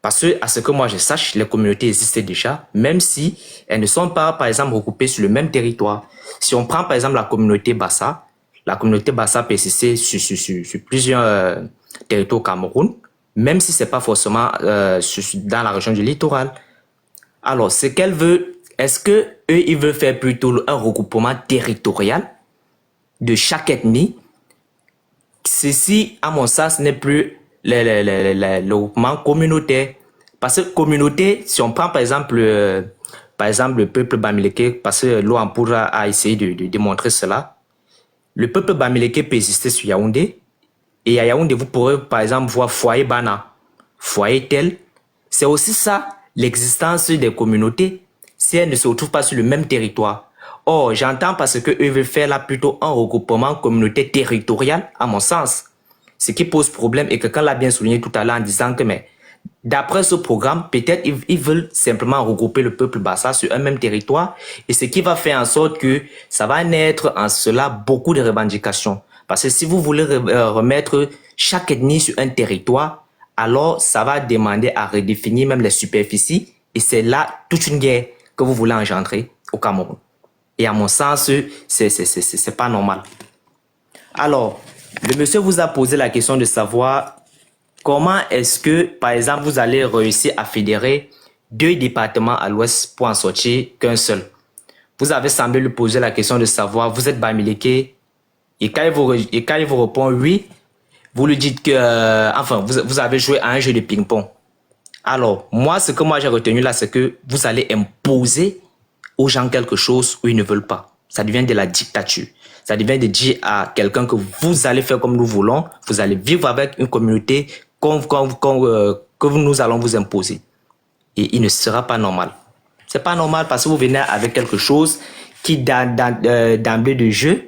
Parce que, à ce que moi je sache, les communautés existent déjà, même si elles ne sont pas, par exemple, regroupées sur le même territoire. Si on prend, par exemple, la communauté Bassa peut exister sur plusieurs territoires au Cameroun, même si c'est pas forcément dans la région du littoral. Alors, ce qu'elle veut, est-ce que eux, ils veulent faire plutôt un regroupement territorial de chaque ethnie? Ceci, à mon sens, n'est plus le regroupement communautaire. Parce que communauté, si on prend par exemple le peuple Bamileke, parce que l'Ouampoura a essayé de démontrer cela, le peuple Bamileke peut exister sur Yaoundé, et à Yaoundé, vous pourrez par exemple voir foyer Bana, foyer tel. C'est aussi ça, l'existence des communautés, si elles ne se retrouvent pas sur le même territoire. Or, j'entends parce que eux veulent faire là plutôt un regroupement communautaire territorial, à mon sens. Ce qui pose problème et que quelqu'un l'a bien souligné tout à l'heure en disant que, mais, d'après ce programme, peut-être ils veulent simplement regrouper le peuple Bassa sur un même territoire et ce qui va faire en sorte que ça va naître en cela beaucoup de revendications. Parce que si vous voulez remettre chaque ethnie sur un territoire, alors ça va demander à redéfinir même les superficies et c'est là toute une guerre que vous voulez engendrer au Cameroun. Et à mon sens, c'est pas normal. Alors, le monsieur vous a posé la question de savoir comment est-ce que, par exemple, vous allez réussir à fédérer 2 départements à l'ouest pour en sortir qu'un seul. Vous avez semblé lui poser la question de savoir, vous êtes Bamileke, et quand il vous répond oui, vous lui dites que, vous avez joué à un jeu de ping-pong. Alors, moi, ce que moi j'ai retenu là, c'est que vous allez imposer aux gens quelque chose où ils ne veulent pas. Ça devient de la dictature. Ça devient de dire à quelqu'un que vous allez faire comme nous voulons, vous allez vivre avec une communauté que nous allons vous imposer. Et il ne sera pas normal. C'est pas normal parce que vous venez avec quelque chose qui, d'emblée de jeu,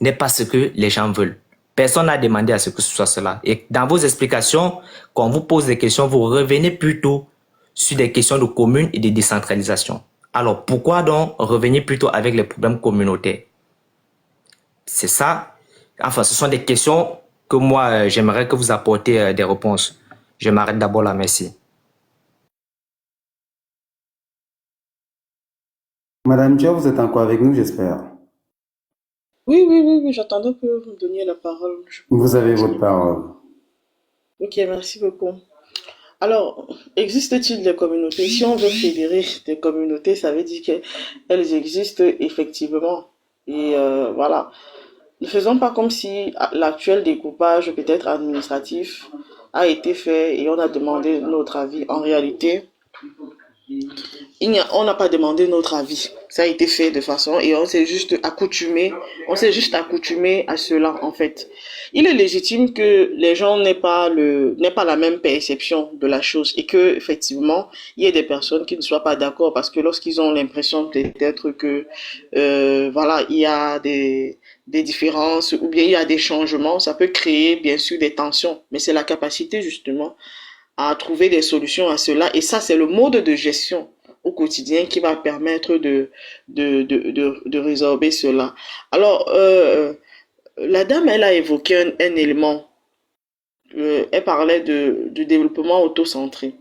n'est pas ce que les gens veulent. Personne n'a demandé à ce que ce soit cela. Et dans vos explications, quand on vous pose des questions, vous revenez plutôt sur des questions de commune et de décentralisation. Alors, pourquoi donc revenir plutôt avec les problèmes communautaires? C'est ça. Enfin, ce sont des questions que moi, j'aimerais que vous apportiez des réponses. Je m'arrête d'abord là, merci. Madame Dia, vous êtes encore avec nous, j'espère. Oui, j'attendais que vous me donniez la parole. Vous avez votre parole. Ok, merci beaucoup. Alors, existe-t-il des communautés? Si on veut fédérer des communautés, ça veut dire qu'elles existent effectivement. Et voilà. Ne faisons pas comme si l'actuel découpage, peut-être administratif, a été fait et on a demandé notre avis. En réalité, on n'a pas demandé notre avis. Ça a été fait de façon et on s'est juste accoutumé à cela en fait. Il est légitime que les gens n'aient pas la même perception de la chose et que effectivement il y ait des personnes qui ne soient pas d'accord parce que lorsqu'ils ont l'impression peut-être que voilà il y a des différences ou bien il y a des changements, ça peut créer bien sûr des tensions, mais c'est la capacité justement à trouver des solutions à cela. Et ça, c'est le mode de gestion au quotidien qui va permettre de résorber cela. Alors, la dame, elle a évoqué un élément. Elle parlait du développement autocentré.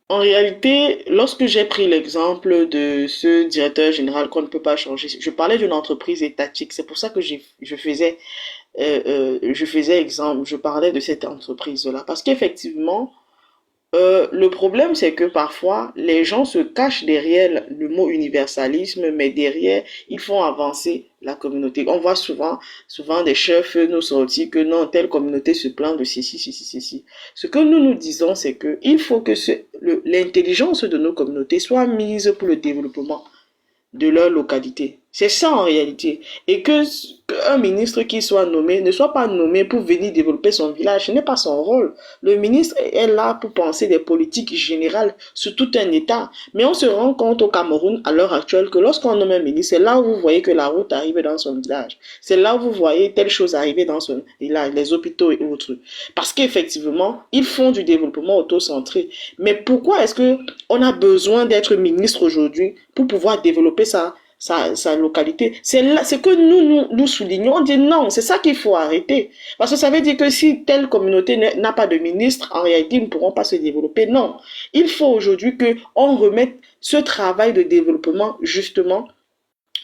En réalité, lorsque j'ai pris l'exemple de ce directeur général qu'on ne peut pas changer, je parlais d'une entreprise étatique. C'est pour ça que je faisais exemple, je parlais de cette entreprise-là. Parce qu'effectivement, le problème, c'est que parfois, les gens se cachent derrière le mot universalisme, mais derrière, ils font avancer la communauté. On voit souvent des chefs nous sortir que non, telle communauté se plaint de ceci, ceci, ceci. Ce que nous disons, c'est que il faut que l'intelligence de nos communautés soit mise pour le développement de leur localité. C'est ça en réalité. Et qu'un ministre qui soit nommé ne soit pas nommé pour venir développer son village, ce n'est pas son rôle. Le ministre est là pour penser des politiques générales sur tout un État. Mais on se rend compte au Cameroun à l'heure actuelle que lorsqu'on nomme un ministre, c'est là où vous voyez que la route arrive dans son village. C'est là où vous voyez telle chose arriver dans son village, les hôpitaux et autres. Parce qu'effectivement, ils font du développement auto-centré. Mais pourquoi est-ce que on a besoin d'être ministre aujourd'hui pour pouvoir développer sa localité? C'est que nous soulignons, on dit non, c'est ça qu'il faut arrêter. Parce que ça veut dire que si telle communauté n'a pas de ministre, en réalité, ils ne pourront pas se développer. Non. Il faut aujourd'hui qu'on remette ce travail de développement, justement,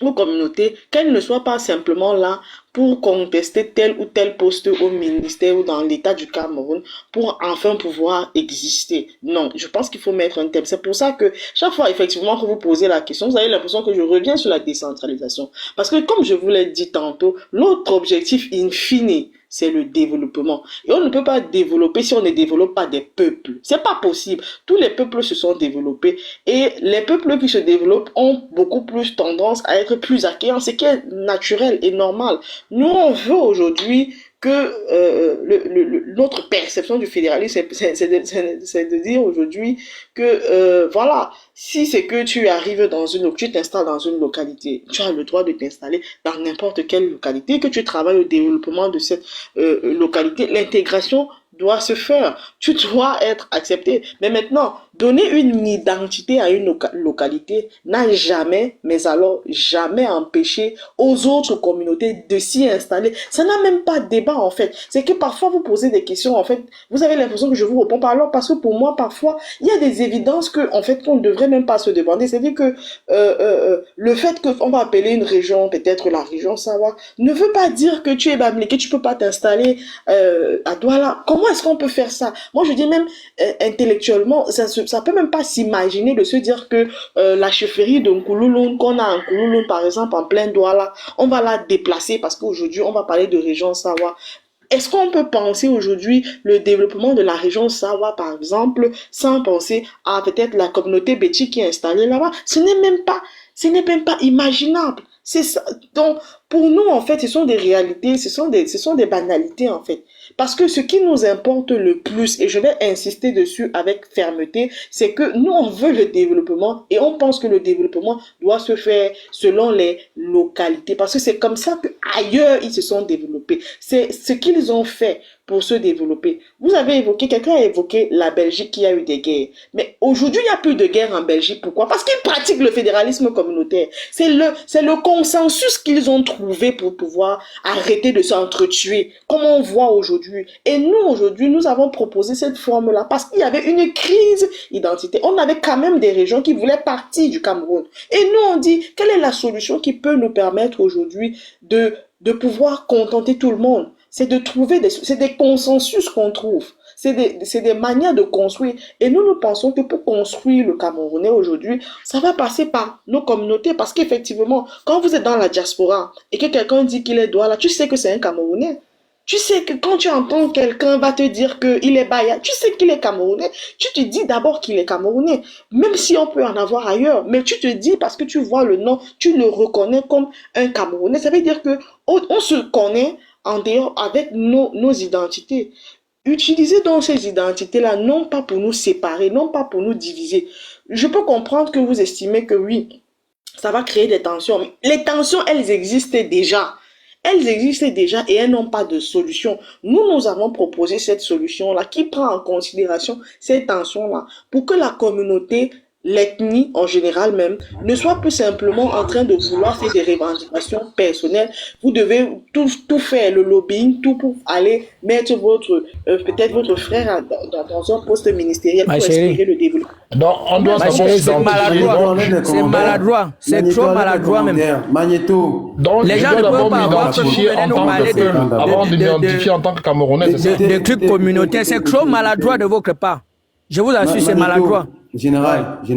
aux communautés, qu'elles ne soient pas simplement là pour contester tel ou tel poste au ministère ou dans l'État du Cameroun pour enfin pouvoir exister. Non, je pense qu'il faut mettre un thème. C'est pour ça que chaque fois, effectivement, que vous posez la question, vous avez l'impression que je reviens sur la décentralisation. Parce que comme je vous l'ai dit tantôt, notre objectif in fine, c'est le développement. Et on ne peut pas développer si on ne développe pas des peuples. C'est pas possible. Tous les peuples se sont développés et les peuples qui se développent ont beaucoup plus tendance à être plus accueillants, ce qui est naturel et normal. Nous, on veut aujourd'hui que notre perception du fédéralisme, c'est de dire aujourd'hui que, voilà, si c'est que tu arrives tu t'installes dans une localité, tu as le droit de t'installer dans n'importe quelle localité, que tu travailles au développement de cette localité, l'intégration doit se faire. Tu dois être accepté. Mais maintenant, donner une identité à une localité n'a jamais, mais alors jamais empêché aux autres communautés de s'y installer. Ça n'a même pas de débat en fait. C'est que parfois vous posez des questions, en fait, vous avez l'impression que je vous réponds pas alors parce que pour moi, parfois, il y a des évidences que, en fait, qu'on ne devrait même pas se demander. C'est-à-dire que le fait qu'on va appeler une région, peut-être la région Sawa, ne veut pas dire que tu es Bamileke, tu peux pas t'installer à Douala. Comment est-ce qu'on peut faire ça? Moi, je dis même intellectuellement, ça peut même pas s'imaginer de se dire que la chefferie de Nkoulouloun, qu'on a en Nkoulouloun, par exemple, en plein Douala, on va la déplacer parce qu'aujourd'hui, on va parler de région Sawa. Est-ce qu'on peut penser aujourd'hui le développement de la région Sawa, par exemple, sans penser à peut-être la communauté Béti qui est installée là-bas? Ce n'est même pas imaginable. C'est ça. Donc, pour nous, en fait, ce sont des réalités, ce sont des banalités, en fait. Parce que ce qui nous importe le plus, et je vais insister dessus avec fermeté, c'est que nous, on veut le développement et on pense que le développement doit se faire selon les localités. Parce que c'est comme ça qu'ailleurs, ils se sont développés. C'est ce qu'ils ont fait pour se développer. Quelqu'un a évoqué la Belgique qui a eu des guerres. Mais aujourd'hui, il n'y a plus de guerre en Belgique. Pourquoi? Parce qu'ils pratiquent le fédéralisme communautaire. C'est le consensus qu'ils ont trouvé pour pouvoir arrêter de s'entretuer, comme on voit aujourd'hui. Et nous, aujourd'hui, nous avons proposé cette forme-là parce qu'il y avait une crise identitaire. On avait quand même des régions qui voulaient partir du Cameroun. Et nous, on dit, quelle est la solution qui peut nous permettre aujourd'hui de pouvoir contenter tout le monde? c'est de trouver c'est des consensus qu'on trouve. C'est des manières de construire. Et nous pensons que pour construire le Camerounais aujourd'hui, ça va passer par nos communautés. Parce qu'effectivement, quand vous êtes dans la diaspora et que quelqu'un dit qu'il est Douala, tu sais que c'est un Camerounais. Tu sais que quand tu entends quelqu'un va te dire qu'il est Baya, tu sais qu'il est Camerounais. Tu te dis d'abord qu'il est Camerounais, même si on peut en avoir ailleurs. Mais tu te dis, parce que tu vois le nom, tu le reconnais comme un Camerounais. Ça veut dire que on se connaît en dehors avec nos identités. Utilisez donc ces identités-là, non pas pour nous séparer, non pas pour nous diviser. Je peux comprendre que vous estimez que oui, ça va créer des tensions. Mais les tensions, elles existaient déjà. Elles existaient déjà et elles n'ont pas de solution. Nous avons proposé cette solution-là qui prend en considération ces tensions-là pour que la communauté, l'ethnie en général même, ne soit plus simplement en train de vouloir faire des revendications personnelles. Vous devez tout faire, le lobbying, tout pour aller mettre peut-être votre frère dans un poste ministériel pour espérer le développement. Donc, on doit Ma savoir chérie, c'est identifier. maladroit. C'est maladroit. C'est trop maladroit même. Magnéto. Donc, Les je gens dois ne peuvent d'abord pas avoir m'identifier en nous tant parler que peuple, avant de m'identifier en tant que Camerounais, c'est ça? des trucs communautaires. C'est trop maladroit de votre part. Je vous assure, c'est maladroit. Général, Ouais.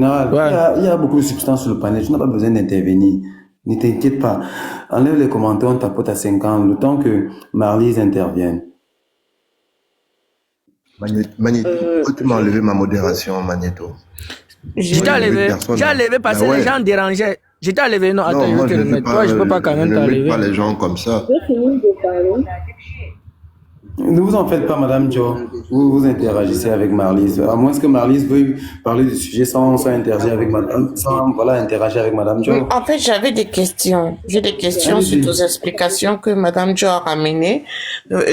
il y a beaucoup de substances sur le panel. Tu n'as pas besoin d'intervenir. Ne t'inquiète pas. Enlève les commentaires, on tapote à 50, le temps que Marlise intervienne. Magnéto, pourquoi tu m'as enlevé ma modération, Magnéto? Je t'ai enlevé. J'ai enlevé parce que les gens dérangeaient. Je t'ai enlevé. Non, attends, Non, je moi vais te je le ne fais mettre. pas, Toi, je peux pas quand même je ne mets t'enlever. pas les gens comme ça. J'ai fini de parler. Ne vous en faites pas, Madame Jo. Vous interagissez avec Marlise. À moins que Marlise veuille parler du sujet sans interagir avec Madame, interagir avec Madame Jo. En fait, j'avais des questions. J'ai des questions Allez-y. suite aux explications que Madame Jo a ramenées.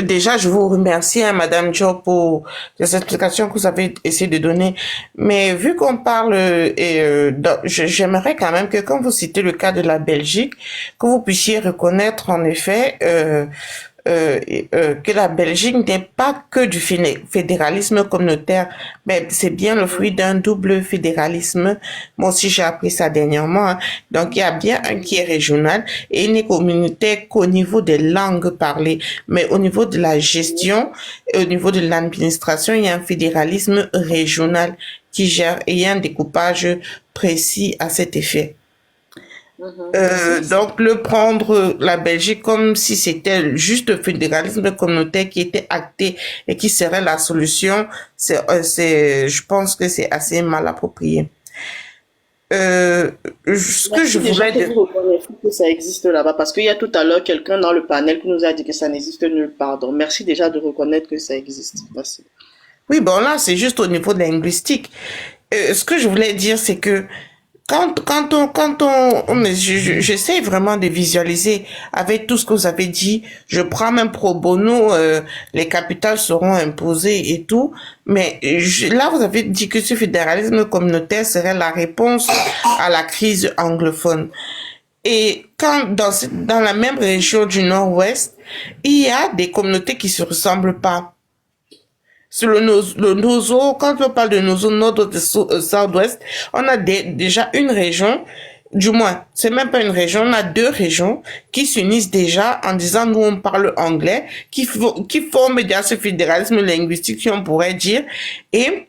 Déjà, je vous remercie, hein, Madame Jo, pour les explications que vous avez essayé de donner. Mais vu qu'on parle, j'aimerais quand même que quand vous citez le cas de la Belgique, que vous puissiez reconnaître en effet que la Belgique n'est pas que du fédéralisme communautaire, mais c'est bien le fruit d'un double fédéralisme. Moi aussi, j'ai appris ça dernièrement, hein. Donc, il y a bien un qui est régional et il n'est communautaire qu'au niveau des langues parlées. Mais au niveau de la gestion et au niveau de l'administration, il y a un fédéralisme régional qui gère et il y a un découpage précis à cet effet. Donc, le prendre la Belgique comme si c'était juste le fédéralisme communautaire qui était acté et qui serait la solution, je pense que c'est assez mal approprié. Ce que je voulais dire. Vous reconnaissez que ça existe là-bas parce qu'il y a tout à l'heure quelqu'un dans le panel qui nous a dit que ça n'existe nulle part. Donc, merci déjà de reconnaître que ça existe. Merci. Oui, bon, là, c'est juste au niveau linguistique. Ce que je voulais dire, c'est que j'essaie vraiment de visualiser avec tout ce que vous avez dit. Je prends même pro bono, les capitales seront imposées et tout. Mais là, vous avez dit que ce fédéralisme communautaire serait la réponse à la crise anglophone. Et quand dans la même région du Nord-Ouest, il y a des communautés qui se ressemblent pas. Sur le Nozo, quand on parle de Nozo, Nord-Ouest et Sud-Ouest, on a déjà une région, du moins, c'est même pas une région, on a deux régions qui s'unissent déjà en disant nous on parle anglais, qui forment déjà ce fédéralisme linguistique, si on pourrait dire, et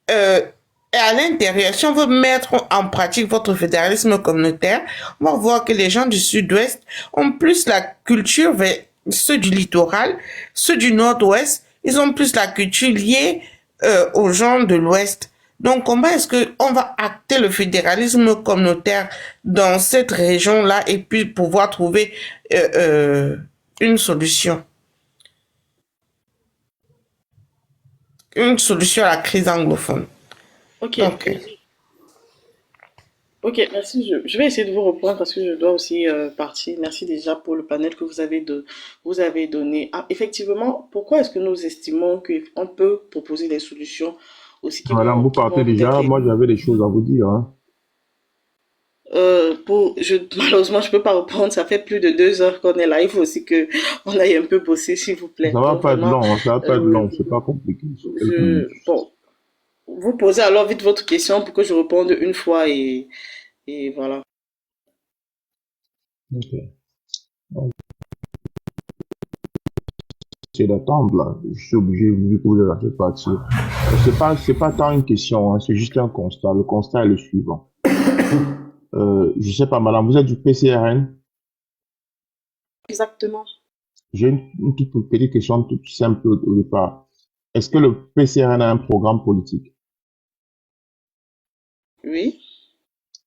à l'intérieur, si on veut mettre en pratique votre fédéralisme communautaire, on va voir que les gens du Sud-Ouest ont plus la culture vers ceux du littoral, ceux du Nord-Ouest, ils ont plus la culture liée aux gens de l'Ouest. Donc, comment est-ce qu'on va acter le fédéralisme communautaire dans cette région-là et puis pouvoir trouver une solution? Une solution à la crise anglophone. Ok. Ok, merci. Je vais essayer de vous reprendre parce que je dois aussi partir. Merci déjà pour le panel que vous avez donné. Ah, effectivement, pourquoi est-ce que nous estimons qu'on peut proposer des solutions aussi qui Madame, vous partez déjà. Moi, j'avais des choses à vous dire. Hein. Malheureusement, je peux pas reprendre. Ça fait plus de 2 heures qu'on est live aussi que on aille un peu bosser, s'il vous plaît. Ça va Donc, pas être vraiment, long. Ça va pas être long. C'est pas compliqué. bon, vous posez alors vite votre question pour que je réponde une fois et voilà. Ok. d'attendre là. Je suis obligé, vu que vous êtes fait partir. C'est pas tant une question, hein, c'est juste un constat. Le constat est le suivant. Je sais pas, madame, vous êtes du PCRN? Exactement. J'ai une toute petite question, toute simple au départ. Est-ce que le PCRN a un programme politique? Oui.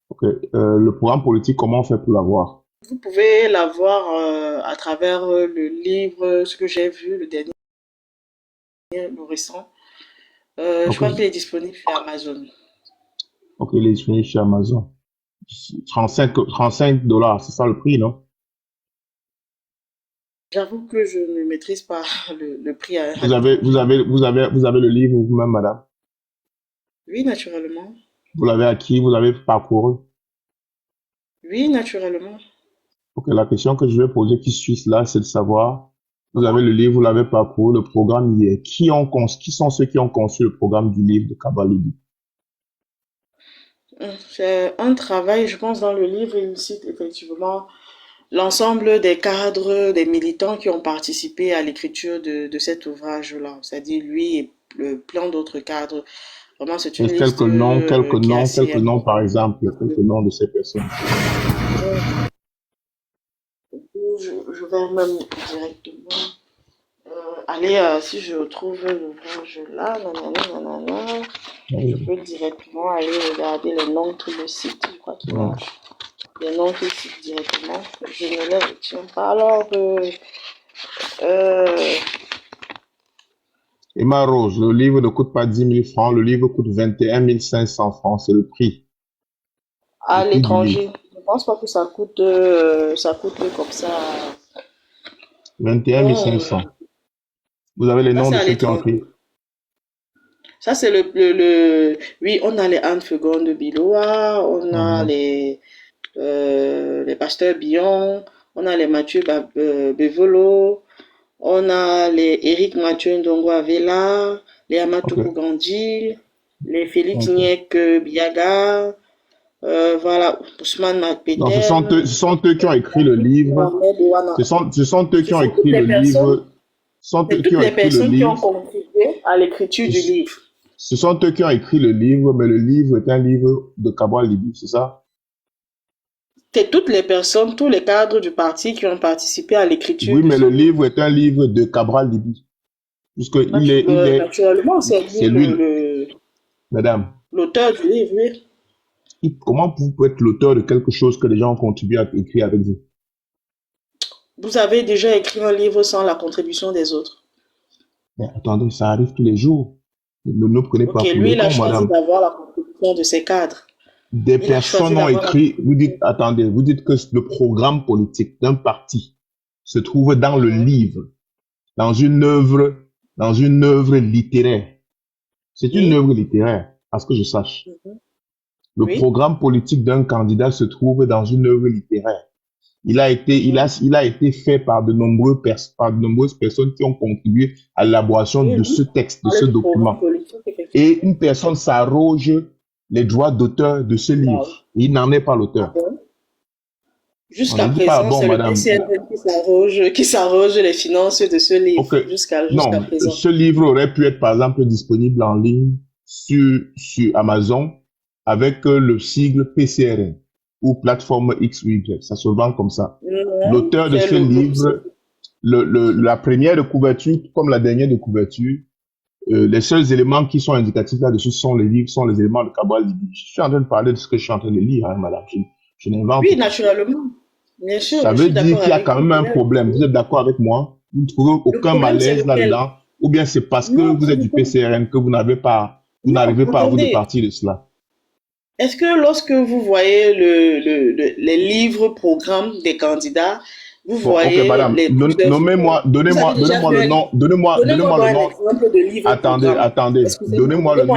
Ok. Le programme politique, comment on fait pour l'avoir? Vous pouvez l'avoir à travers le livre, ce que j'ai vu, le dernier, le récent. Je crois qu'il est disponible sur Amazon. Ok, il est disponible chez Amazon. 35 $, c'est ça le prix, non? J'avoue que je ne maîtrise pas le prix. Vous avez le livre vous-même, madame? Oui, naturellement. Vous l'avez acquis, vous l'avez parcouru? Oui, naturellement. Ok, la question que je vais poser qui suit là, c'est de savoir, vous avez le livre, vous l'avez parcouru, le programme y est. Qui sont ceux qui ont conçu le programme du livre de Kabalibi? C'est un travail, je pense, dans le livre, il cite effectivement l'ensemble des cadres, des militants qui ont participé à l'écriture de cet ouvrage-là. C'est-à-dire lui et plein d'autres cadres. Vraiment, c'est une liste Quelques noms, par exemple, quelques noms de ces personnes. Je vais même directement aller, si je trouve l'ouvrage là, nanana, je peux directement aller regarder les noms tout le site. Je crois qu'il y a les noms tout le site directement. Je ne les retiens pas. Alors, Emma Rose, le livre ne coûte pas 10 000 francs, le livre coûte 21 500 francs, c'est le prix. à l'étranger, je ne pense pas que ça coûte comme ça. 21 500. Vous avez les noms de ceux qui ont écrit. Ça, c'est oui, on a les Anne Fegon de Biloa, on a les pasteurs Billon, on a les Mathieu Bevolo, on a les Éric Mathieu Ndongo Avela, les Amatoukou Gandil, les Félix Niek Biaga, voilà, Ousmane Makpeter. Non, ce sont eux qui ont écrit le livre. Ce sont eux qui ont écrit le livre. C'est toutes les personnes qui ont contribué à l'écriture du livre. Ce sont eux qui ont écrit le livre, mais le livre est un livre de Cabral Libi, c'est ça? C'est toutes les personnes, tous les cadres du parti qui ont participé à l'écriture. Oui, mais le livre est un livre de Cabral Libi. Naturellement, c'est lui Madame. L'auteur du livre, oui. Comment vous pouvez être l'auteur de quelque chose que les gens ont contribué à écrire avec vous? Vous avez déjà écrit un livre sans la contribution des autres. Mais attendez, ça arrive tous les jours. Ne prenez pas pour lui, le il a con, choisi madame. d'avoir la contribution de ses cadres. Des personnes ont écrit, vous dites que le programme politique d'un parti se trouve dans le livre, dans une œuvre littéraire. C'est une œuvre littéraire, à ce que je sache. Le programme politique d'un candidat se trouve dans une œuvre littéraire. Il a été fait par de nombreuses personnes qui ont contribué à l'élaboration de ce texte, de ce document. Et une personne s'arroge les droits d'auteur de ce livre. Il n'en est pas l'auteur. Jusqu'à présent, c'est le PCRN qui s'arroge les finances de ce livre. Okay. Jusqu'à non, présent. Ce livre aurait pu être, par exemple, disponible en ligne sur Amazon avec le sigle PCRN ou plateforme X ou Y. Ça se vend comme ça. L'auteur de ce livre, la première de couverture, comme la dernière de couverture, les seuls éléments qui sont indicatifs là-dessus sont les livres, sont les éléments de Cabral Libi. Je suis en train de parler de ce que je suis en train de lire, hein, madame. Je n'invente pas. Oui, naturellement. Bien sûr. Ça veut dire qu'il y a quand même un problème. Vous êtes d'accord avec moi? Vous ne trouvez aucun malaise là-dedans? Ou bien c'est parce que vous êtes du PCRN que vous n'arrivez pas à vous départir de cela? Est-ce que lorsque vous voyez les livres programmes des candidats, vous voyez ok, madame, donnez-moi le nom, donnez-moi le nom. Attendez, donnez-moi le nom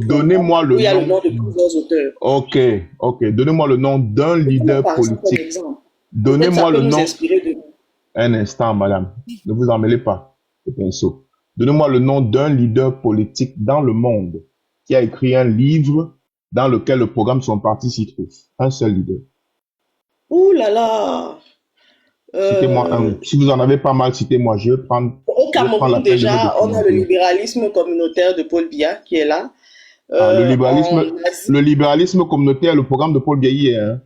donnez-moi le nom de plusieurs auteurs. Ok, donnez-moi le nom d'un leader politique. Donnez-moi le nom. Un instant, madame, ne vous en mêlez pas, c'est pinceau. Donnez-moi le nom d'un leader politique dans le monde qui a écrit un livre dans lequel le programme de son parti s'y trouve. Un seul leader. Ouh là là. Citez-moi un. Si vous en avez pas mal, citez-moi. Je vais prendre Au la Cameroun, peine de me déjà, on a le documenter. libéralisme communautaire de Paul Biya qui est là. Ah, En Asie, le libéralisme communautaire, le programme de Paul Biaye, hein.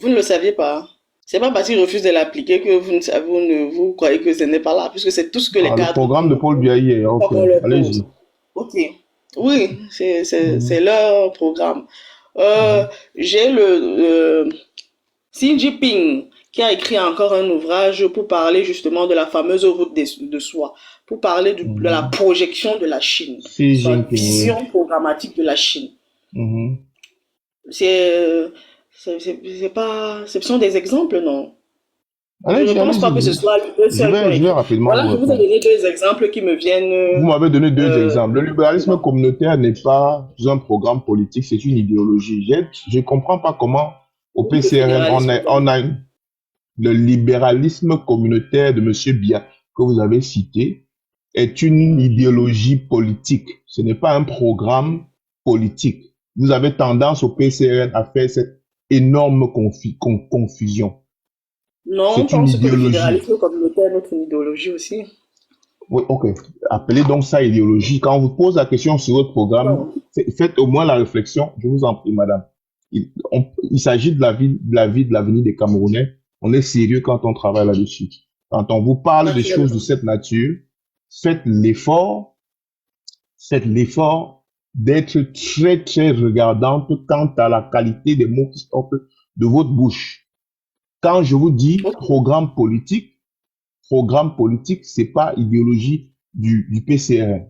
vous ne le saviez pas. C'est pas parce qu'il refuse de l'appliquer que vous croyez que ce n'est pas là, puisque c'est tout ce que les Ah, le cadres programme de Paul Biaye, ok. qu'on leur pose. Allez-y. Ok. Oui, c'est Mhm. leur programme. J'ai Xi Jinping qui a écrit encore un ouvrage pour parler justement de la fameuse route de soie, pour parler de la projection de la Chine, Xi sa Jinping, oui. vision programmatique de la Chine. Mhm. C'est pas, ce sont des exemples, non? Je ne Allez-y, pense pas que ce allez-y. soit eux seuls qui ont Je vais écrit. rapidement Voilà, vous je vous ai répondre. donné deux exemples qui me viennent. Vous m'avez donné deux euh, exemples. Le libéralisme communautaire n'est pas un programme politique, c'est une idéologie. Je ne comprends pas comment au le PCRN fédéralisme. on a le libéralisme communautaire de M. Biya que vous avez cité est une idéologie politique. Ce n'est pas un programme politique. Vous avez tendance au PCRN à faire cette énorme confusion. Non, on C'est une pense que le idéologie. fédéralisme communautaire est notre idéologie aussi. Oui, ok. Appelez donc ça idéologie. Quand on vous pose la question sur votre programme, Non. faites au moins la réflexion. Je vous en prie, madame. Il s'agit de la vie, de l'avenir des Camerounais. On est sérieux quand on travaille là-dessus. Quand on vous parle de Merci, choses de madame. cette nature, faites l'effort d'être très, très regardante quant à la qualité des mots qui sortent de votre bouche. Quand je vous dis Ok. programme politique, c'est pas idéologie du PCRN.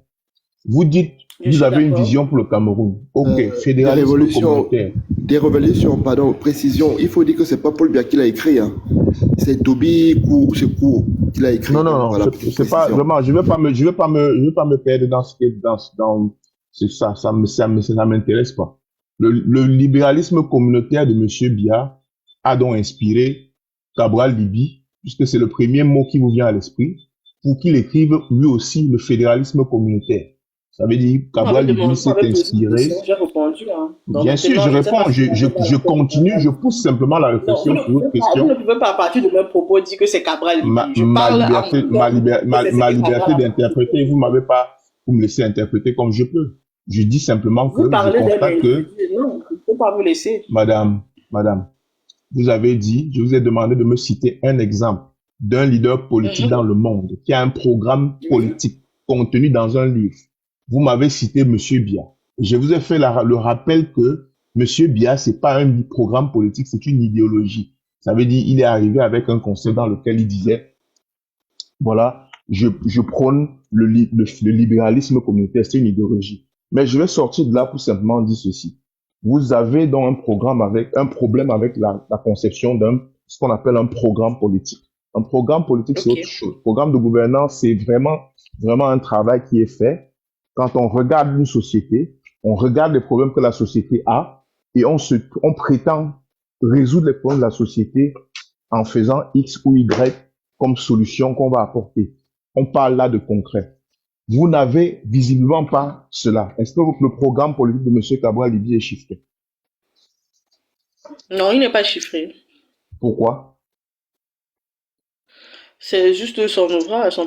Vous dites, Je vous suis avez une d'accord. vision pour le Cameroun. Ok, Des fédéralisme révolutions, communautaire. pardon, précision. Il faut dire que c'est pas Paul Biya qui l'a écrit, hein. C'est Toby Secours qui l'a écrit. Non, Donc, non, voilà, non, petite c'est pas précision. vraiment. Je vais pas me perdre c'est ça, ça m'intéresse pas. Le libéralisme communautaire de Monsieur Biya a donc inspiré Cabral Libi, puisque c'est le premier mot qui vous vient à l'esprit, pour qu'il écrive lui aussi le fédéralisme communautaire. Ça veut dire On m'avait Cabral Libi demandé, on s'est m'avait posé une inspiré. question, j'ai répondu. Hein. Donc Bien sûr, maintenant, je je ne sais pas réponds, si vous avez je continue, je pousse simplement la Non, réflexion sur votre vous question. ne pouvez pas, à partir de mes propos, dire que c'est Cabral Libi. Je parle à mon tour, Ma c'est liberté Cabral. d'interpréter, vous me laissez interpréter comme je peux. Je dis simplement Vous que je parlez d'un constate que, individu. Non, il ne faut pas vous laisser. madame, vous avez dit, je vous ai demandé de me citer un exemple d'un leader politique dans le monde qui a un programme politique contenu dans un livre. Vous m'avez cité Monsieur Biya. Je vous ai fait le rappel que Monsieur Biya, c'est pas un programme politique, c'est une idéologie. Ça veut dire, il est arrivé avec un concept dans lequel il disait, voilà, je prône le libéralisme communautaire, c'est une idéologie. Mais je vais sortir de là pour simplement dire ceci. Vous avez donc un problème avec la conception ce qu'on appelle un programme politique. Un programme politique, c'est Ok. autre chose. Programme de gouvernance, c'est vraiment un travail qui est fait. Quand on regarde une société, on regarde les problèmes que la société a et on prétend résoudre les problèmes de la société en faisant X ou Y comme solution qu'on va apporter. On parle là de concret. Vous n'avez visiblement pas cela. Est-ce que le programme politique de M. Cabral Libi est chiffré? Non, il n'est pas chiffré. Pourquoi? C'est juste son ouvrage, son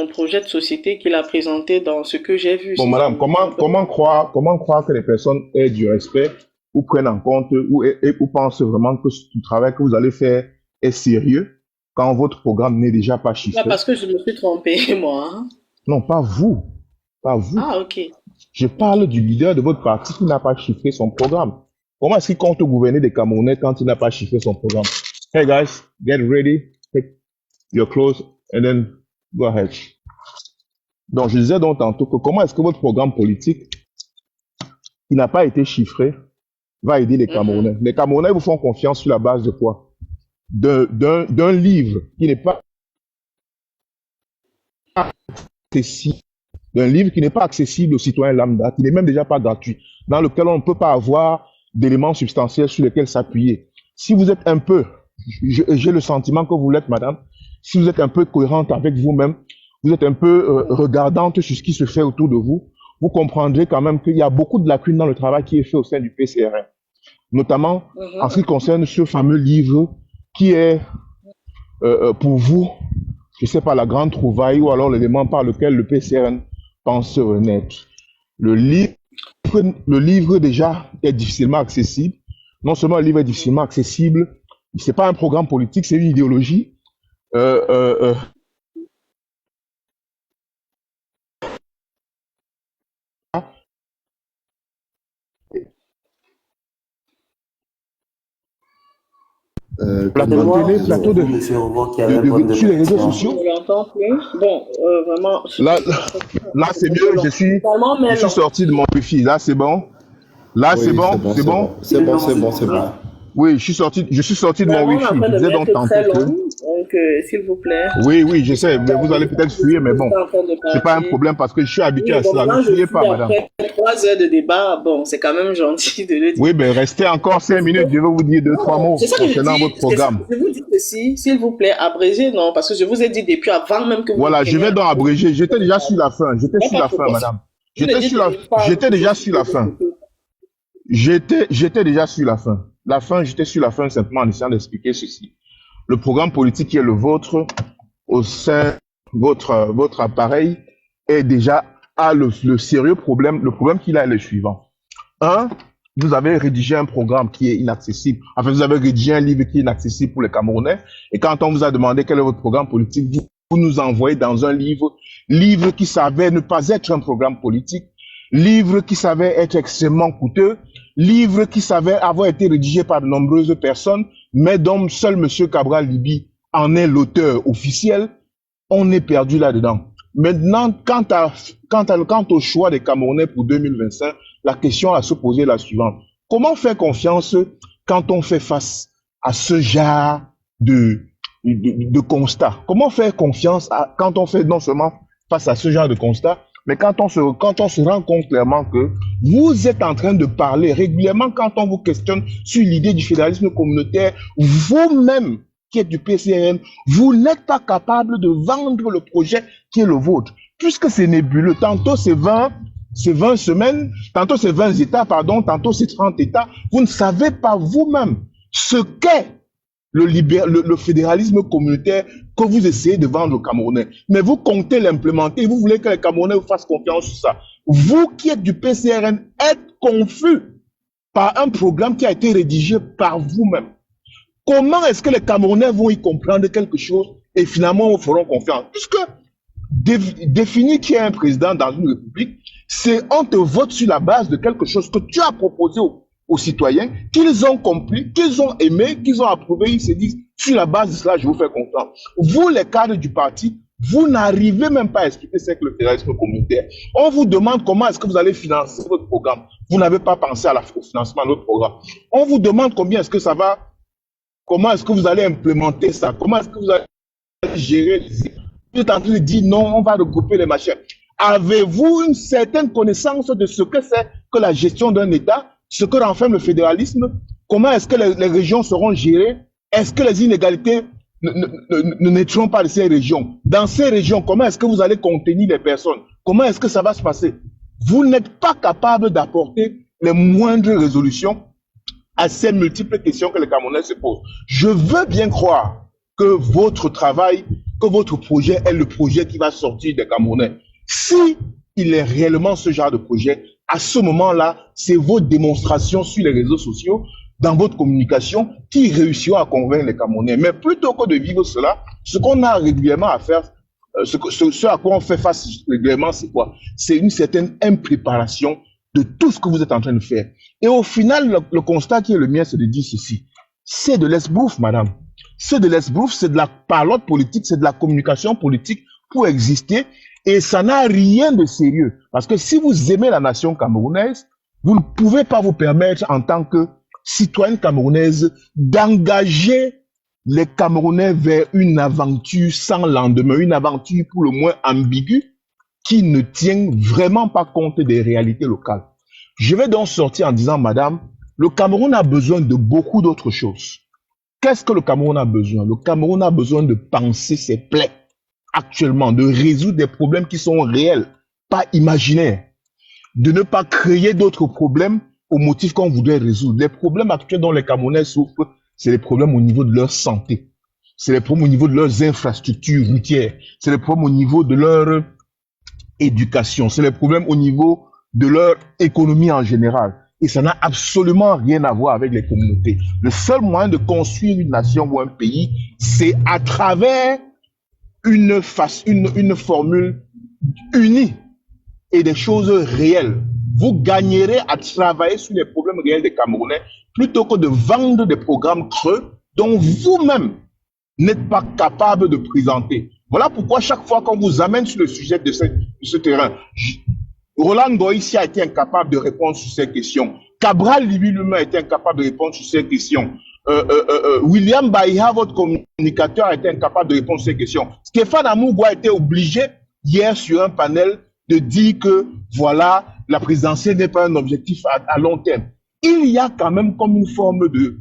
projet de société qu'il a présenté dans ce que j'ai vu. Bon, Si madame, comment croire que les personnes aient du respect ou prennent en compte ou pensent vraiment que le travail que vous allez faire est sérieux quand votre programme n'est déjà pas Là, chiffré? parce que je me suis trompée, moi. Hein. Non, pas vous. Pas vous. Ah, ok. Je parle du leader de votre parti qui n'a pas chiffré son programme. Comment est-ce qu'il compte gouverner des Camerounais quand il n'a pas chiffré son programme? Hey guys, get ready, take your clothes and then go ahead. Donc, je disais donc tantôt que comment est-ce que votre programme politique, qui n'a pas été chiffré, va aider les Camerounais? Les Camerounais vous font confiance sur la base de quoi? D'un livre qui n'est pas accessible, d'un livre qui n'est pas accessible aux citoyens lambda, qui n'est même déjà pas gratuit, dans lequel on ne peut pas avoir d'éléments substantiels sur lesquels s'appuyer. Si vous êtes un peu, j'ai le sentiment que vous l'êtes, madame, si vous êtes un peu cohérente avec vous-même, vous êtes un peu regardante sur ce qui se fait autour de vous, vous comprendrez quand même qu'il y a beaucoup de lacunes dans le travail qui est fait au sein du PCRN, notamment en ce qui concerne ce fameux livre qui est pour vous, je ne sais pas, la grande trouvaille ou alors l'élément par lequel le PCRN pense renaître. Le livre déjà est difficilement accessible. Non seulement le livre est difficilement accessible, c'est pas un programme politique, c'est une idéologie. Plateau sur les réseaux sociaux. Je l'entends plus. Bon, vraiment. Là c'est mieux. Je suis sorti de mon wifi. Là c'est bon. Là c'est bon. C'est bon. Oui, je suis sorti de mon wifi. Je disais donc tantôt que... Donc, s'il vous plaît. Oui, je sais, mais vous allez peut-être fuir, mais bon, c'est pas un problème parce que je suis habitué à cela. Ne fuyez pas, madame. Après 3 heures de débat, bon, c'est quand même gentil de le dire. Oui, mais restez encore 5 minutes, je vais vous dire 2-3 mots concernant votre programme. Je vous dis ceci, s'il vous plaît, abrégez, non, parce que je vous ai dit depuis avant même que vous... Voilà, je vais donc abréger. J'étais déjà sur la fin, madame. J'étais déjà sur la fin. J'étais déjà sur la fin. J'étais sur la fin simplement en essayant d'expliquer ceci. Le programme politique qui est le vôtre, au sein de votre appareil, est déjà le sérieux problème. Le problème qu'il a est le suivant. Vous avez rédigé un programme qui est inaccessible. Enfin, vous avez rédigé un livre qui est inaccessible pour les Camerounais. Et quand on vous a demandé quel est votre programme politique, vous nous envoyez dans un livre qui savait ne pas être un programme politique, livre qui savait être extrêmement coûteux, livre qui savait avoir été rédigé par de nombreuses personnes, mais dont seul M. Cabral Libi en est l'auteur officiel. On est perdu là-dedans. Maintenant, quant au choix des Camerounais pour 2025, la question à se poser est la suivante. Comment faire confiance quand on fait face à ce genre de constat? Comment faire confiance quand on fait non seulement face à ce genre de constat, mais quand on se rend compte clairement que vous êtes en train de parler régulièrement quand on vous questionne sur l'idée du fédéralisme communautaire, vous-même qui êtes du PCRN, vous n'êtes pas capable de vendre le projet qui est le vôtre, puisque c'est nébuleux. Tantôt c'est 20 semaines, tantôt c'est 20 États, tantôt c'est 30 États. Vous ne savez pas vous-même ce qu'est le fédéralisme communautaire que vous essayez de vendre aux Camerounais. Mais vous comptez l'implémenter, vous voulez que les Camerounais vous fassent confiance sur ça. Vous qui êtes du PCRN êtes confus par un programme qui a été rédigé par vous-même. Comment est-ce que les Camerounais vont y comprendre quelque chose et finalement vous feront confiance? Puisque définir qui est un président dans une république, c'est on te vote sur la base de quelque chose que tu as proposé aux citoyens, qu'ils ont compris, qu'ils ont aimé, qu'ils ont approuvé, ils se disent, sur la base de cela, je vous fais confiance. Vous, les cadres du parti, vous n'arrivez même pas à expliquer ce que le fédéralisme communautaire. On vous demande comment est-ce que vous allez financer votre programme. Vous n'avez pas pensé au financement de votre programme. On vous demande combien est-ce que ça va, comment est-ce que vous allez implémenter ça, comment est-ce que vous allez gérer. Vous êtes en train de dire non, on va regrouper les machins. Avez-vous une certaine connaissance de ce que c'est que la gestion d'un État? Ce que renferme le fédéralisme, comment est-ce que les régions seront gérées? Est-ce que les inégalités ne naîtront pas de ces régions? Dans ces régions, comment est-ce que vous allez contenir les personnes? Comment est-ce que ça va se passer? Vous n'êtes pas capable d'apporter les moindres résolutions à ces multiples questions que les Camerounais se posent. Je veux bien croire que votre travail, que votre projet est le projet qui va sortir des Camerounais. Si il est réellement ce genre de projet, à ce moment-là, c'est vos démonstrations sur les réseaux sociaux, dans votre communication, qui réussiront à convaincre les Camerounais. Mais plutôt que de vivre cela, ce qu'on a régulièrement à faire, ce à quoi on fait face régulièrement, c'est quoi? C'est une certaine impréparation de tout ce que vous êtes en train de faire. Et au final, le constat qui est le mien, c'est de dire ceci. C'est de l'esbrouffe, madame. C'est de l'esbrouffe, c'est de la parlotte politique, c'est de la communication politique pour exister. Et ça n'a rien de sérieux. Parce que si vous aimez la nation camerounaise, vous ne pouvez pas vous permettre en tant que citoyenne camerounaise d'engager les Camerounais vers une aventure sans lendemain, une aventure pour le moins ambiguë qui ne tient vraiment pas compte des réalités locales. Je vais donc sortir en disant, madame, le Cameroun a besoin de beaucoup d'autres choses. Qu'est-ce que le Cameroun a besoin? Le Cameroun a besoin de penser ses plaies. Actuellement, de résoudre des problèmes qui sont réels, pas imaginaires, de ne pas créer d'autres problèmes au motif qu'on voudrait résoudre. Les problèmes actuels dont les Camerounais souffrent, c'est les problèmes au niveau de leur santé. c'est les problèmes au niveau de leurs infrastructures routières, c'est les problèmes au niveau de leur éducation, c'est les problèmes au niveau de leur économie en général. Et ça n'a absolument rien à voir avec les communautés. Le seul moyen de construire une nation ou un pays, c'est à travers une formule unie et des choses réelles. Vous gagnerez à travailler sur les problèmes réels des Camerounais plutôt que de vendre des programmes creux dont vous-même n'êtes pas capable de présenter. Voilà pourquoi chaque fois qu'on vous amène sur le sujet de ce terrain, Roland Goïsi a été incapable de répondre sur ces questions. Cabral lui-même a été incapable de répondre sur ces questions. William Baïha, votre communicateur, a été incapable de répondre sur ces questions. Stéphane Amougou a été obligé hier sur un panel de dire que voilà, la présidentielle n'est pas un objectif à long terme. Il y a quand même comme une forme de...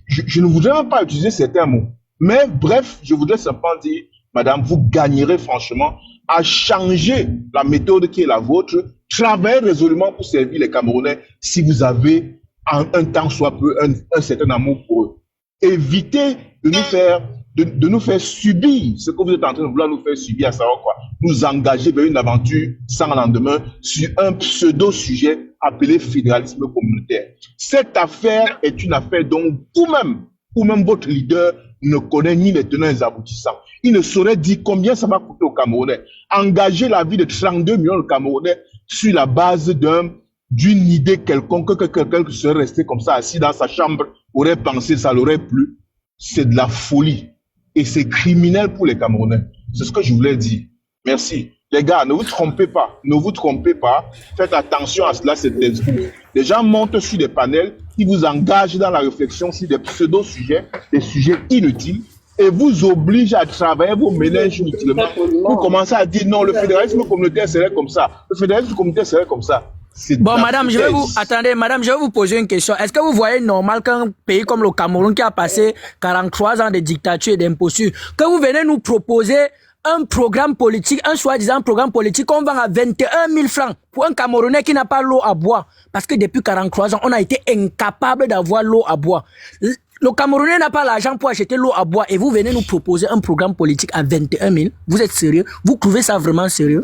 je ne voudrais même pas utiliser certains mots. Mais bref, je voudrais simplement dire, madame, vous gagnerez franchement à changer la méthode qui est la vôtre, travailler résolument pour servir les Camerounais si vous avez un temps soit peu un certain amour pour eux. Évitez de nous faire subir ce que vous êtes en train de vouloir nous faire subir, à savoir quoi, nous engager vers une aventure sans lendemain sur un pseudo-sujet appelé fédéralisme communautaire. Cette affaire est une affaire dont vous-même, ou même votre leader, ne connaît ni les tenants ni les aboutissants. Il ne saurait dire combien ça va coûter aux Camerounais. Engager la vie de 32 millions de Camerounais sur la base d'une idée quelconque que quelqu'un qui serait resté comme ça assis dans sa chambre aurait pensé, ça l'aurait plu. C'est de la folie. Et c'est criminel pour les Camerounais. C'est ce que je voulais dire. Merci. Les gars, ne vous trompez pas. Ne vous trompez pas. Faites attention à cela, c'est des discours. Les gens montent sur des panels qui vous engagent dans la réflexion sur des pseudo-sujets, des sujets inutiles, et vous obligent à travailler vos mélanges inutilement. Vous commencez à dire non, le fédéralisme communautaire serait comme ça. Le fédéralisme communautaire serait comme ça. Bon, madame, je vais vous poser une question. Est-ce que vous voyez normal qu'un pays comme le Cameroun qui a passé 43 ans de dictature et d'imposture, que vous venez nous proposer un programme politique, un soi-disant programme politique qu'on vend à 21 000 francs pour un Camerounais qui n'a pas l'eau à boire? Parce que depuis 43 ans, on a été incapable d'avoir l'eau à boire. Le Camerounais n'a pas l'argent pour acheter l'eau à boire et vous venez nous proposer un programme politique à 21 000. Vous êtes sérieux? Vous trouvez ça vraiment sérieux?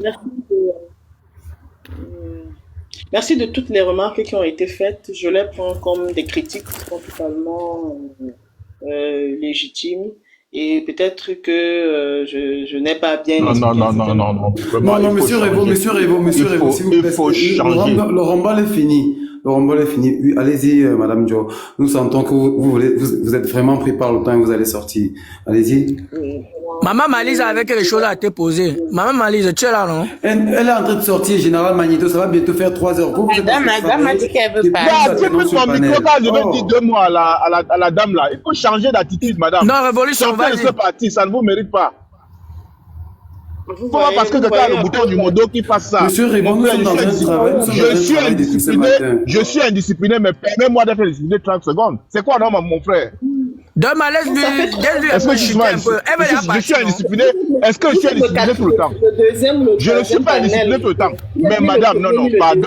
Merci de toutes les remarques qui ont été faites. Je les prends comme des critiques qui sont totalement légitimes. Et peut-être que je n'ai pas bien... Non, monsieur Révo, s'il vous plaît. Le rembal est fini. Le rembal est fini. Oui, allez-y, Madame Jo. Nous sentons que vous êtes vraiment pris par le temps et vous allez sortir. Allez-y. Maman Malise avait quelque chose à te poser. Maman Malise, tu es là, non? Elle est en train de sortir, Général Magneto. Ça va bientôt faire 3 heures. Madame a dit qu'elle veut parler. Je vais dire 2 mots à la dame là. Il faut changer d'attitude, madame. Non, Révolution, vas-y. Sortez de ce parti, ça ne vous mérite pas. Pas parce que quelqu'un a le bouton du modo qui fasse ça. Monsieur Raymond, nous sommes dans un travail. Je suis indiscipliné, mais permets-moi d'être indiscipliné 30 secondes. C'est quoi, non, mon frère? Est-ce que je suis indiscipliné? Est-ce que je suis indiscipliné tout le temps? Je ne suis pas indiscipliné tout le temps. Mais madame, non, pardon.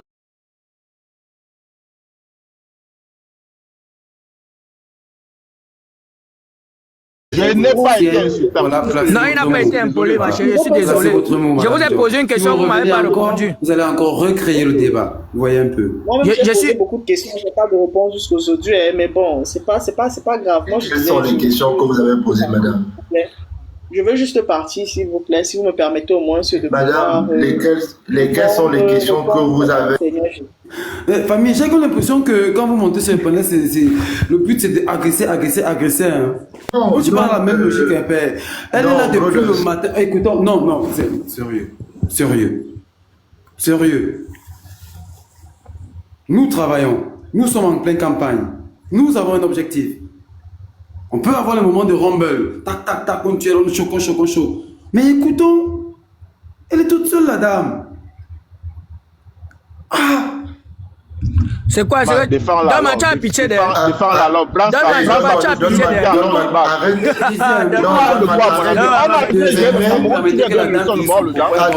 Je n'ai pas été insultant. Non, il n'a pas été impoli, ma chérie. Je suis désolé. Je vous ai posé une question, vous ne m'avez pas répondu. Vous allez encore recréer le débat. Vous voyez un peu. Moi, j'ai posé beaucoup de questions. Je n'ai pas de réponse jusqu'aujourd'hui. Mais bon, c'est pas grave. Moi, quelles sont les questions que vous avez posées, madame? Je veux juste partir, s'il vous plaît, si vous me permettez au moins de Madame, lesquelles sont les questions que vous avez? Famille, j'ai l'impression que quand vous montez sur le panel, le but c'est d'agresser, agresser. Hein. Non, tu parles la même logique un peu. Elle est là depuis le matin. Écoutons, non, sérieux. Nous travaillons, nous sommes en pleine campagne, nous avons un objectif. On peut avoir le moment de rumble, tac, ponctuel, chaud. Mais écoutons, elle est toute seule, la dame. C'est quoi? C'est Dame, tu as pitié d'elle. Défends la langue. Dame, tu as pitié d'elle.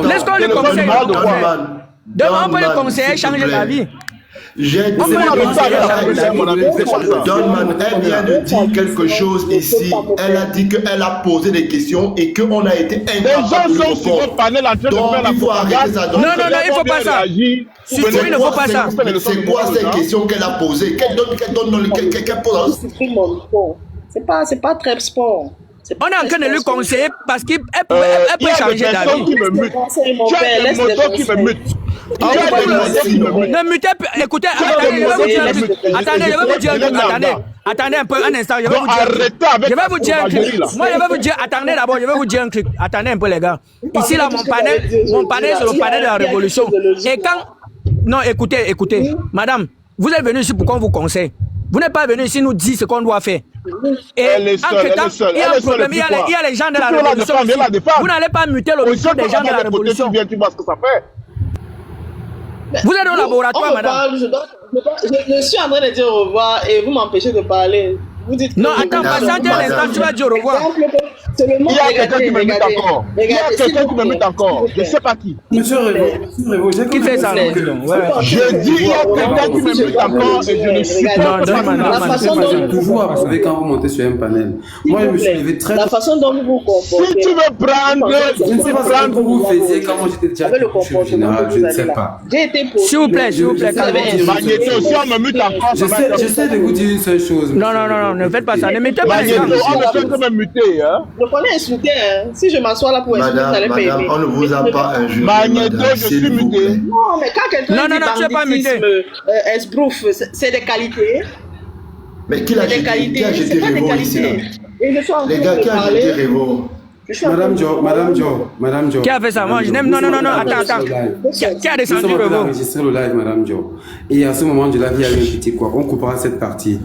Laisse qu'on lui conseille. Demain, on peut lui conseiller changer la vie. J'ai dit, On peut arrêter avec ça, mon ami, c'est pas ça. Donman, elle vient de dire quelque chose ici. Elle a dit qu'elle a posé des questions et qu'on a été Les incapable gens de sont répondre. sur votre panel en train de Donc, faire la il faut arrêter propagande. ça. Non, non, non, il faut pas ça. Surtout, il ne faut pas ça. C'est quoi cette question qu'elle a posée? Qu'elle pose? C'est pas très sport. On est en train de lui conseiller parce qu'elle peut Il y a des changer personnes d'avis. qui me mutent. Tu as des motos qui me mutent. Tu as des motos qui me mutent. Ne mutez plus. Écoutez, attendez, je vais vous dire un truc. Attendez, je vais vous dire un truc. Attendez un peu, un instant. Je vais vous dire un truc. Je vais vous dire un truc. Moi, je vais vous dire. Attendez d'abord, je vais vous dire un truc. Attendez un peu, les gars. Ici, là, mon panel, c'est le panel de la révolution. Et quand. Non, écoutez. Madame, vous êtes venu ici pour qu'on vous conseille. Vous n'êtes pas venu ici nous dire ce qu'on doit faire. Et entre-temps, il y a un problème, il y a les gens de la révolution. Vous n'allez pas muter le micro des gens de la révolution. Tu vois ce que ça fait. Vous êtes au laboratoire, madame. Je suis en train de dire au revoir et vous m'empêchez de parler. Vous dites non, attends, patiente un instant, tu vas dire au revoir. Il y a quelqu'un qui me mute encore. Il y a quelqu'un qui me mute encore. Je ne sais pas qui. Monsieur Révo, Qui fait ça? Je dis, il y a quelqu'un qui me mute encore et je ne suis pas. Toujours à prouver quand vous montez sur un panel. Moi, je me suis levé très tôt. La façon dont vous vous comportez. Si tu veux prendre, je ne sais pas ce que vous faisiez quand moi j'étais déjà chez le général, je ne sais pas. S'il vous plaît, calmez-vous. Magnéto, si on me mute encore, j'essaie de vous dire une seule chose. Non, ne faites pas ça. Ne mettez pas les gens. Magnéto, on ne fait que me muter, hein. Je connais insulter, hein. Si je m'assois là pour insulter, vous n'allez pas aimer. On ne vous a pas injurié. Magnéto, je suis muté. Non, mais quand quelqu'un dit tu n'es pas muté. esbrouf, c'est des qualités. Mais qui l'a jeté Révo ici là? Les gars, qui a jeté Révo? Madame Jo. Qui a fait ça? Moi, je n'aime. Non, attends. Qui a descendu Nous sommes Révo? enregistré le live, Madame Jo. Et à ce moment du live, il y a eu un petit quoi. On coupera cette partie.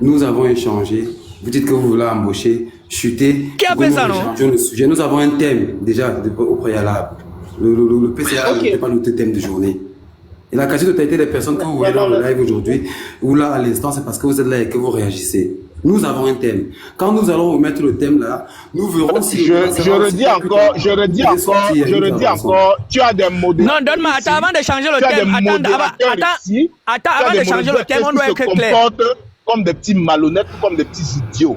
Nous avons échangé. Vous dites que vous voulez embaucher, chuter. Qui a fait ça, non? Nous avons un thème déjà au préalable. Le PCA n'était pas notre thème de journée. Et la quasi-totalité des personnes que vous voyez dans le live aujourd'hui, ou là à l'instant, c'est parce que vous êtes là et que vous réagissez. Nous avons un thème. Quand nous allons remettre le thème là, nous verrons si... Je redis encore, tu as des modèles. Non, donne-moi, attends, avant de changer le thème, attends, avant de changer le thème, on doit être clair. Comme des petits malhonnêtes, comme des petits idiots.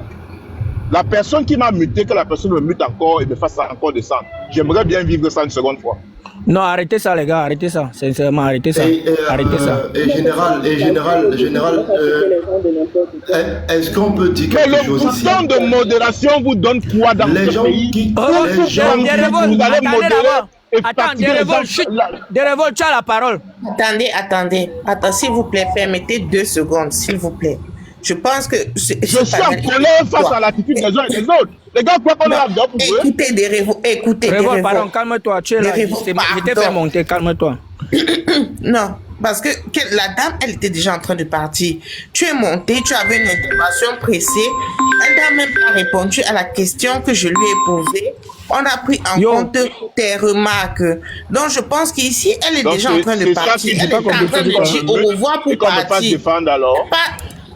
La personne qui m'a muté, que la personne me mute encore et me fasse encore descendre. J'aimerais bien vivre ça une seconde fois. Non, arrêtez ça, les gars, arrêtez ça. Sincèrement, arrêtez ça. Arrêtez ça. Et général, est-ce qu'on peut dire quelque chose ici? Mais le bouton de modération vous donne quoi dans ce pays? Les gens, vous allez modérer. Attends, Dérévol, tu as la parole. Attendez, s'il vous plaît, permettez 2 secondes, s'il vous plaît. Je pense que... Je suis en colère face à l'attitude des uns et des autres. Les gars, quoi qu'on a là-dedans pour vous? Écoutez, Révol, pardon, calme-toi, tu es là. Je t'ai fait monter, calme-toi. Non, parce que la dame, elle était déjà en train de partir. Tu es monté, tu avais une intervention pressée. Elle n'a même pas répondu à la question que je lui ai posée. On a pris en compte tes remarques. Donc, je pense qu'ici, elle est déjà en train de partir. Elle est en train de dire au revoir pour partir. Pas se défendre alors.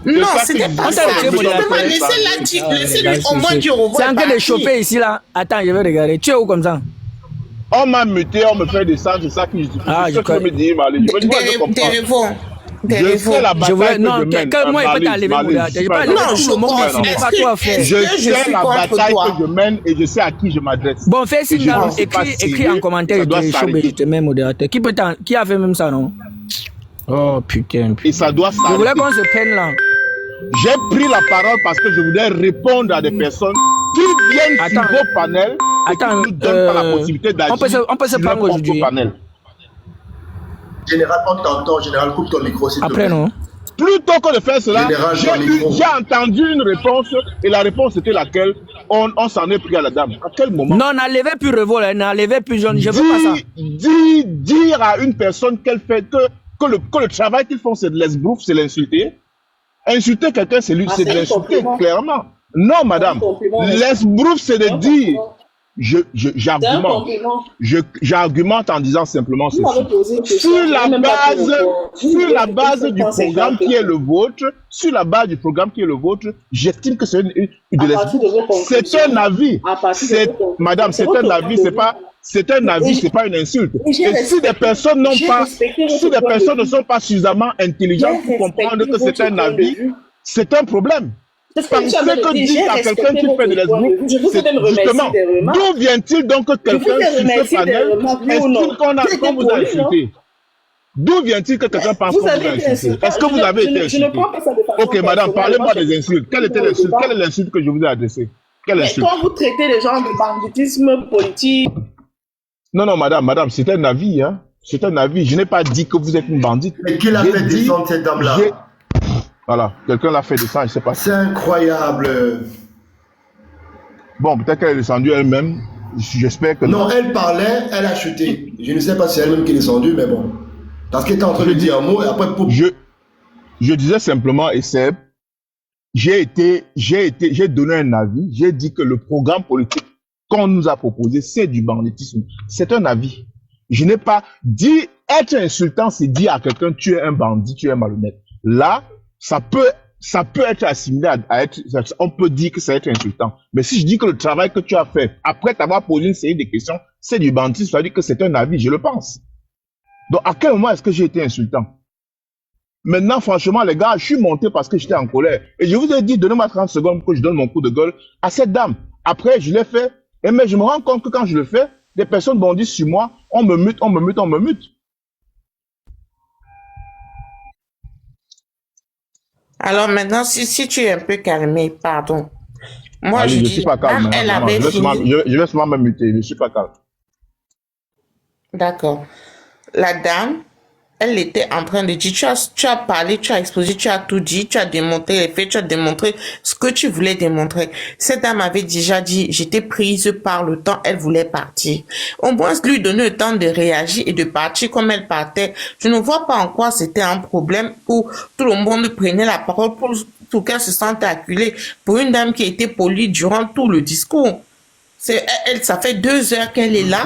Non, c'était pas ça. Laissez-lui au moins dire au revoir. C'est en train de chauffer ici, là. Attends, je vais regarder. Tu es où comme ça? On m'a muté, on me fait descendre, c'est ça qui justifie. Je me dis, je sais la bataille non, moi, il peut t'enlever mon modérateur. Je ne vais pas enlever tout le monde ici, mais pas toi, frère. Je sais la bataille que je mène et je sais à qui je m'adresse. Bon, fais signe, écris en commentaire, je te mets modérateur. Qui a fait même ça, non? Oh, putain. Et ça doit s'arrêter. Je voulais qu'on se prenne là. J'ai pris la parole parce que je voulais répondre à des personnes qui viennent sur vos panels et qui ne nous donnent pas la possibilité d'agir. On peut se prendre aujourd'hui. Général, on t'entend. Général, coupe ton micro, s'il te plaît. Après, non. Plutôt que de faire cela, j'ai entendu une réponse et la réponse était laquelle on s'en est pris à la dame. À quel moment? Non, n'enlevez plus Révol, n'enlevez plus jeune. Je veux pas ça. Dire à une personne qu'elle fait que le travail qu'ils font c'est de l'esbrouf, c'est l'insulter. Insulter quelqu'un, c'est de l'insulter, clairement. Non, madame. L'esbrouf, c'est de dire. j'argumente. J'argumente en disant simplement Vous m'avez ceci. posé une question. Sur je la n'ai même pas pu base, répondre. Vous sur dites la que base ce du temps, c'est programme grave. qui est le vôtre, sur la base du programme qui est le vôtre, j'estime que c'est À partir de vos c'est conclusions, un avis. à partir de C'est, vos conclusions, madame, c'est c'est votre un point avis, de c'est vue. pas, c'est un Et avis, j'ai c'est pas une insulte. et j'ai Et si des respecté, personnes n'ont j'ai pas, respecté si votre des point de personnes ne vue. sont pas suffisamment J'ai intelligentes pour comprendre respecté que c'est votre un point de avis, vue. c'est un problème. C'est ce que Penser tu avais que dit. dire J'ai à quelqu'un respecté qui fait de votre point de l'esbrouf, vue. Je vous ai c'est même remercié justement, des remarques. d'où vient-il donc que Je vous quelqu'un ai sur ce remercié des panel remarques, oui ou estime non? qu'on J'ai été vous a poli, non? insulté? D'où vient-il que quelqu'un pense Vous qu'on vous a avez été insulté? insultant. Est-ce que vous avez été Je ne insulté? prends pas ça de façon Ok, madame, personnelle. Moi, parlez-moi j'ai des insultes. Quelle était dans le l'insulte? débat. Quelle est l'insulte que je vous ai adressée? Quelle Mais insulte? quand vous traitez les gens de banditisme politique, Non, madame, c'est un avis, hein. C'est un avis. Je n'ai pas dit que vous êtes une bandite. Mais qui l'a J'ai fait dit- descendre cette dame-là? j'ai- Voilà, quelqu'un l'a fait descendre, je sais pas. C'est incroyable. Bon, peut-être qu'elle est descendue elle-même. J'espère que Non, elle parlait, elle a chuté. Je ne sais pas si c'est elle-même qui est descendue, mais bon. Parce qu'elle était en train de dire un mot et après, pouf. Je disais simplement, et c'est, j'ai donné un avis, j'ai dit que le programme politique qu'on nous a proposé, c'est du banditisme. C'est un avis. Je n'ai pas dit, être insultant, c'est dire à quelqu'un, tu es un bandit, tu es malhonnête. Là, ça peut être assimilé à être, on peut dire que c'est être insultant. Mais si je dis que le travail que tu as fait, après t'avoir posé une série de questions, c'est du banditisme, ça veut dire que c'est un avis, je le pense. Donc, à quel moment est-ce que j'ai été insultant? Maintenant, franchement, les gars, je suis monté parce que j'étais en colère. Et je vous ai dit, donnez-moi 30 secondes pour que je donne mon coup de gueule à cette dame. Après, je l'ai fait. Et mais je me rends compte que quand je le fais, des personnes bondissent sur moi, on me mute. Alors maintenant, si tu es un peu calmé, pardon. Moi, Allez, je je dis, suis pas calme. quand elle Vraiment. avait fini, Je vais seulement me muter. Je suis pas calme. d'accord. La dame, elle était en train de dire, tu as parlé, tu as exposé, tu as tout dit, tu as démontré les faits, tu as démontré ce que tu voulais démontrer. Cette dame avait déjà dit, j'étais prise par le temps, elle voulait partir. Au moins, lui donner le temps de réagir et de partir comme elle partait. Je ne vois pas en quoi c'était un problème où tout le monde prenait la parole pour qu'elle se sente acculée. Pour une dame qui a été polie durant tout le discours. Ça fait 2 heures qu'elle est là.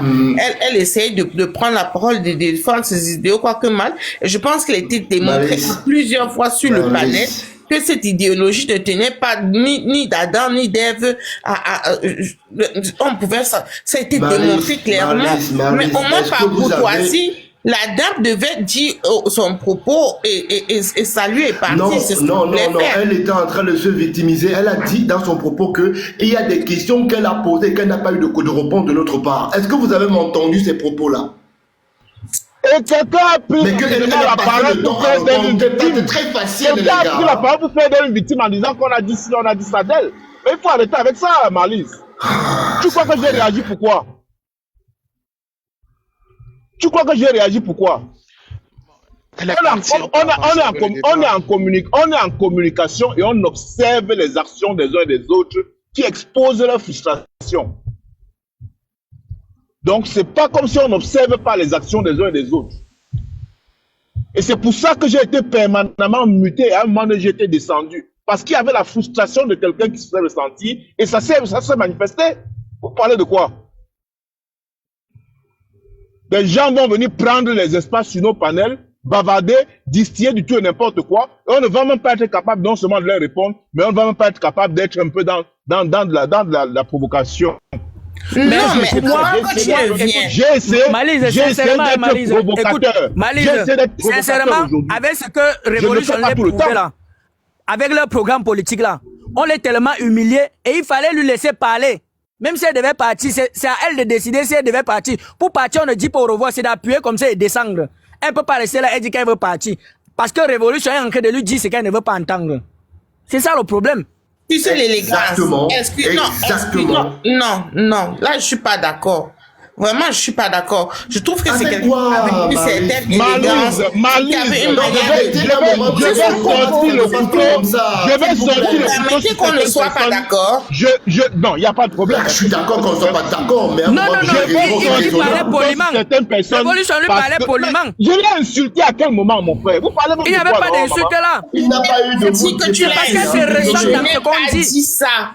Elle essaye de prendre la parole, de défendre ses idéaux, quoique mal. Et je pense qu'elle a été démontrée plusieurs fois sur le panel que cette idéologie ne tenait pas ni d'Adam ni d'Ève. On pouvait ça a été démontré clairement. Mais au moins par courtoisie, la dame devait dire son propos et saluer et partir. Non, elle était en train de se victimiser. Elle a dit dans son propos que il y a des questions qu'elle a posées et qu'elle n'a pas eu de réponse de notre part. Est-ce que vous avez entendu ces propos-là? Et quelqu'un a pris la parole pour faire d'elle une victime. C'est très facile, les Quelqu'un a pris la gars. parole pour faire d'elle une victime en disant qu'on a dit ci, on a dit ça d'elle. Mais il faut arrêter avec ça, Marlise. Tu crois que j'ai réagi pourquoi? Tu crois que j'ai réagi pourquoi? On est en communication et on observe les actions des uns et des autres qui exposent leur frustration. Donc, c'est pas comme si on n'observe pas les actions des uns et des autres. Et c'est pour ça que j'ai été permanemment muté et à un moment donné, j'ai été descendu. Parce qu'il y avait la frustration de quelqu'un qui se faisait ressentir et ça s'est manifesté. Vous parlez de quoi? Des gens vont venir prendre les espaces sur nos panels, bavarder, distiller du tout et n'importe quoi. Et on ne va même pas être capable non seulement de leur répondre, mais on ne va même pas être capable d'être un peu dans la provocation. Non, mais moi, quand tu reviens, j'ai essayé d'être provocateur. Malise, sincèrement, avec ce que Révolution les prouvait là, avec leur programme politique là, on l'est tellement humilié et il fallait lui laisser parler. Même si elle devait partir, c'est à elle de décider si elle devait partir. Pour partir, on ne dit pas au revoir, c'est d'appuyer comme ça et descendre. Elle ne peut pas rester là, elle dit qu'elle veut partir. Parce que Révolution est en train de lui dire ce qu'elle ne veut pas entendre. C'est ça le problème. tu sais l'élégance. Exactement. Non, là je suis pas d'accord. Vraiment, je suis pas d'accord. Je trouve que c'est Avec quelqu'un quoi, avec une certaine élégance. Malise, je vais sortir le couteau. Je vais sortir le couteau. Permettez qu'on ne soit pas d'accord. Non, il n'y a pas de problème. Là, je suis d'accord qu'on ne soit pas d'accord, mais Non, il lui parlait poliment. Révolution lui parlait poliment. Je l'ai insulté à quel moment, mon frère? Vous parlez même Il n'y avait pas d'insulte là. il n'a pas eu de Si que tu l'as parce que c'est récent dans ce qu'on dit. ça.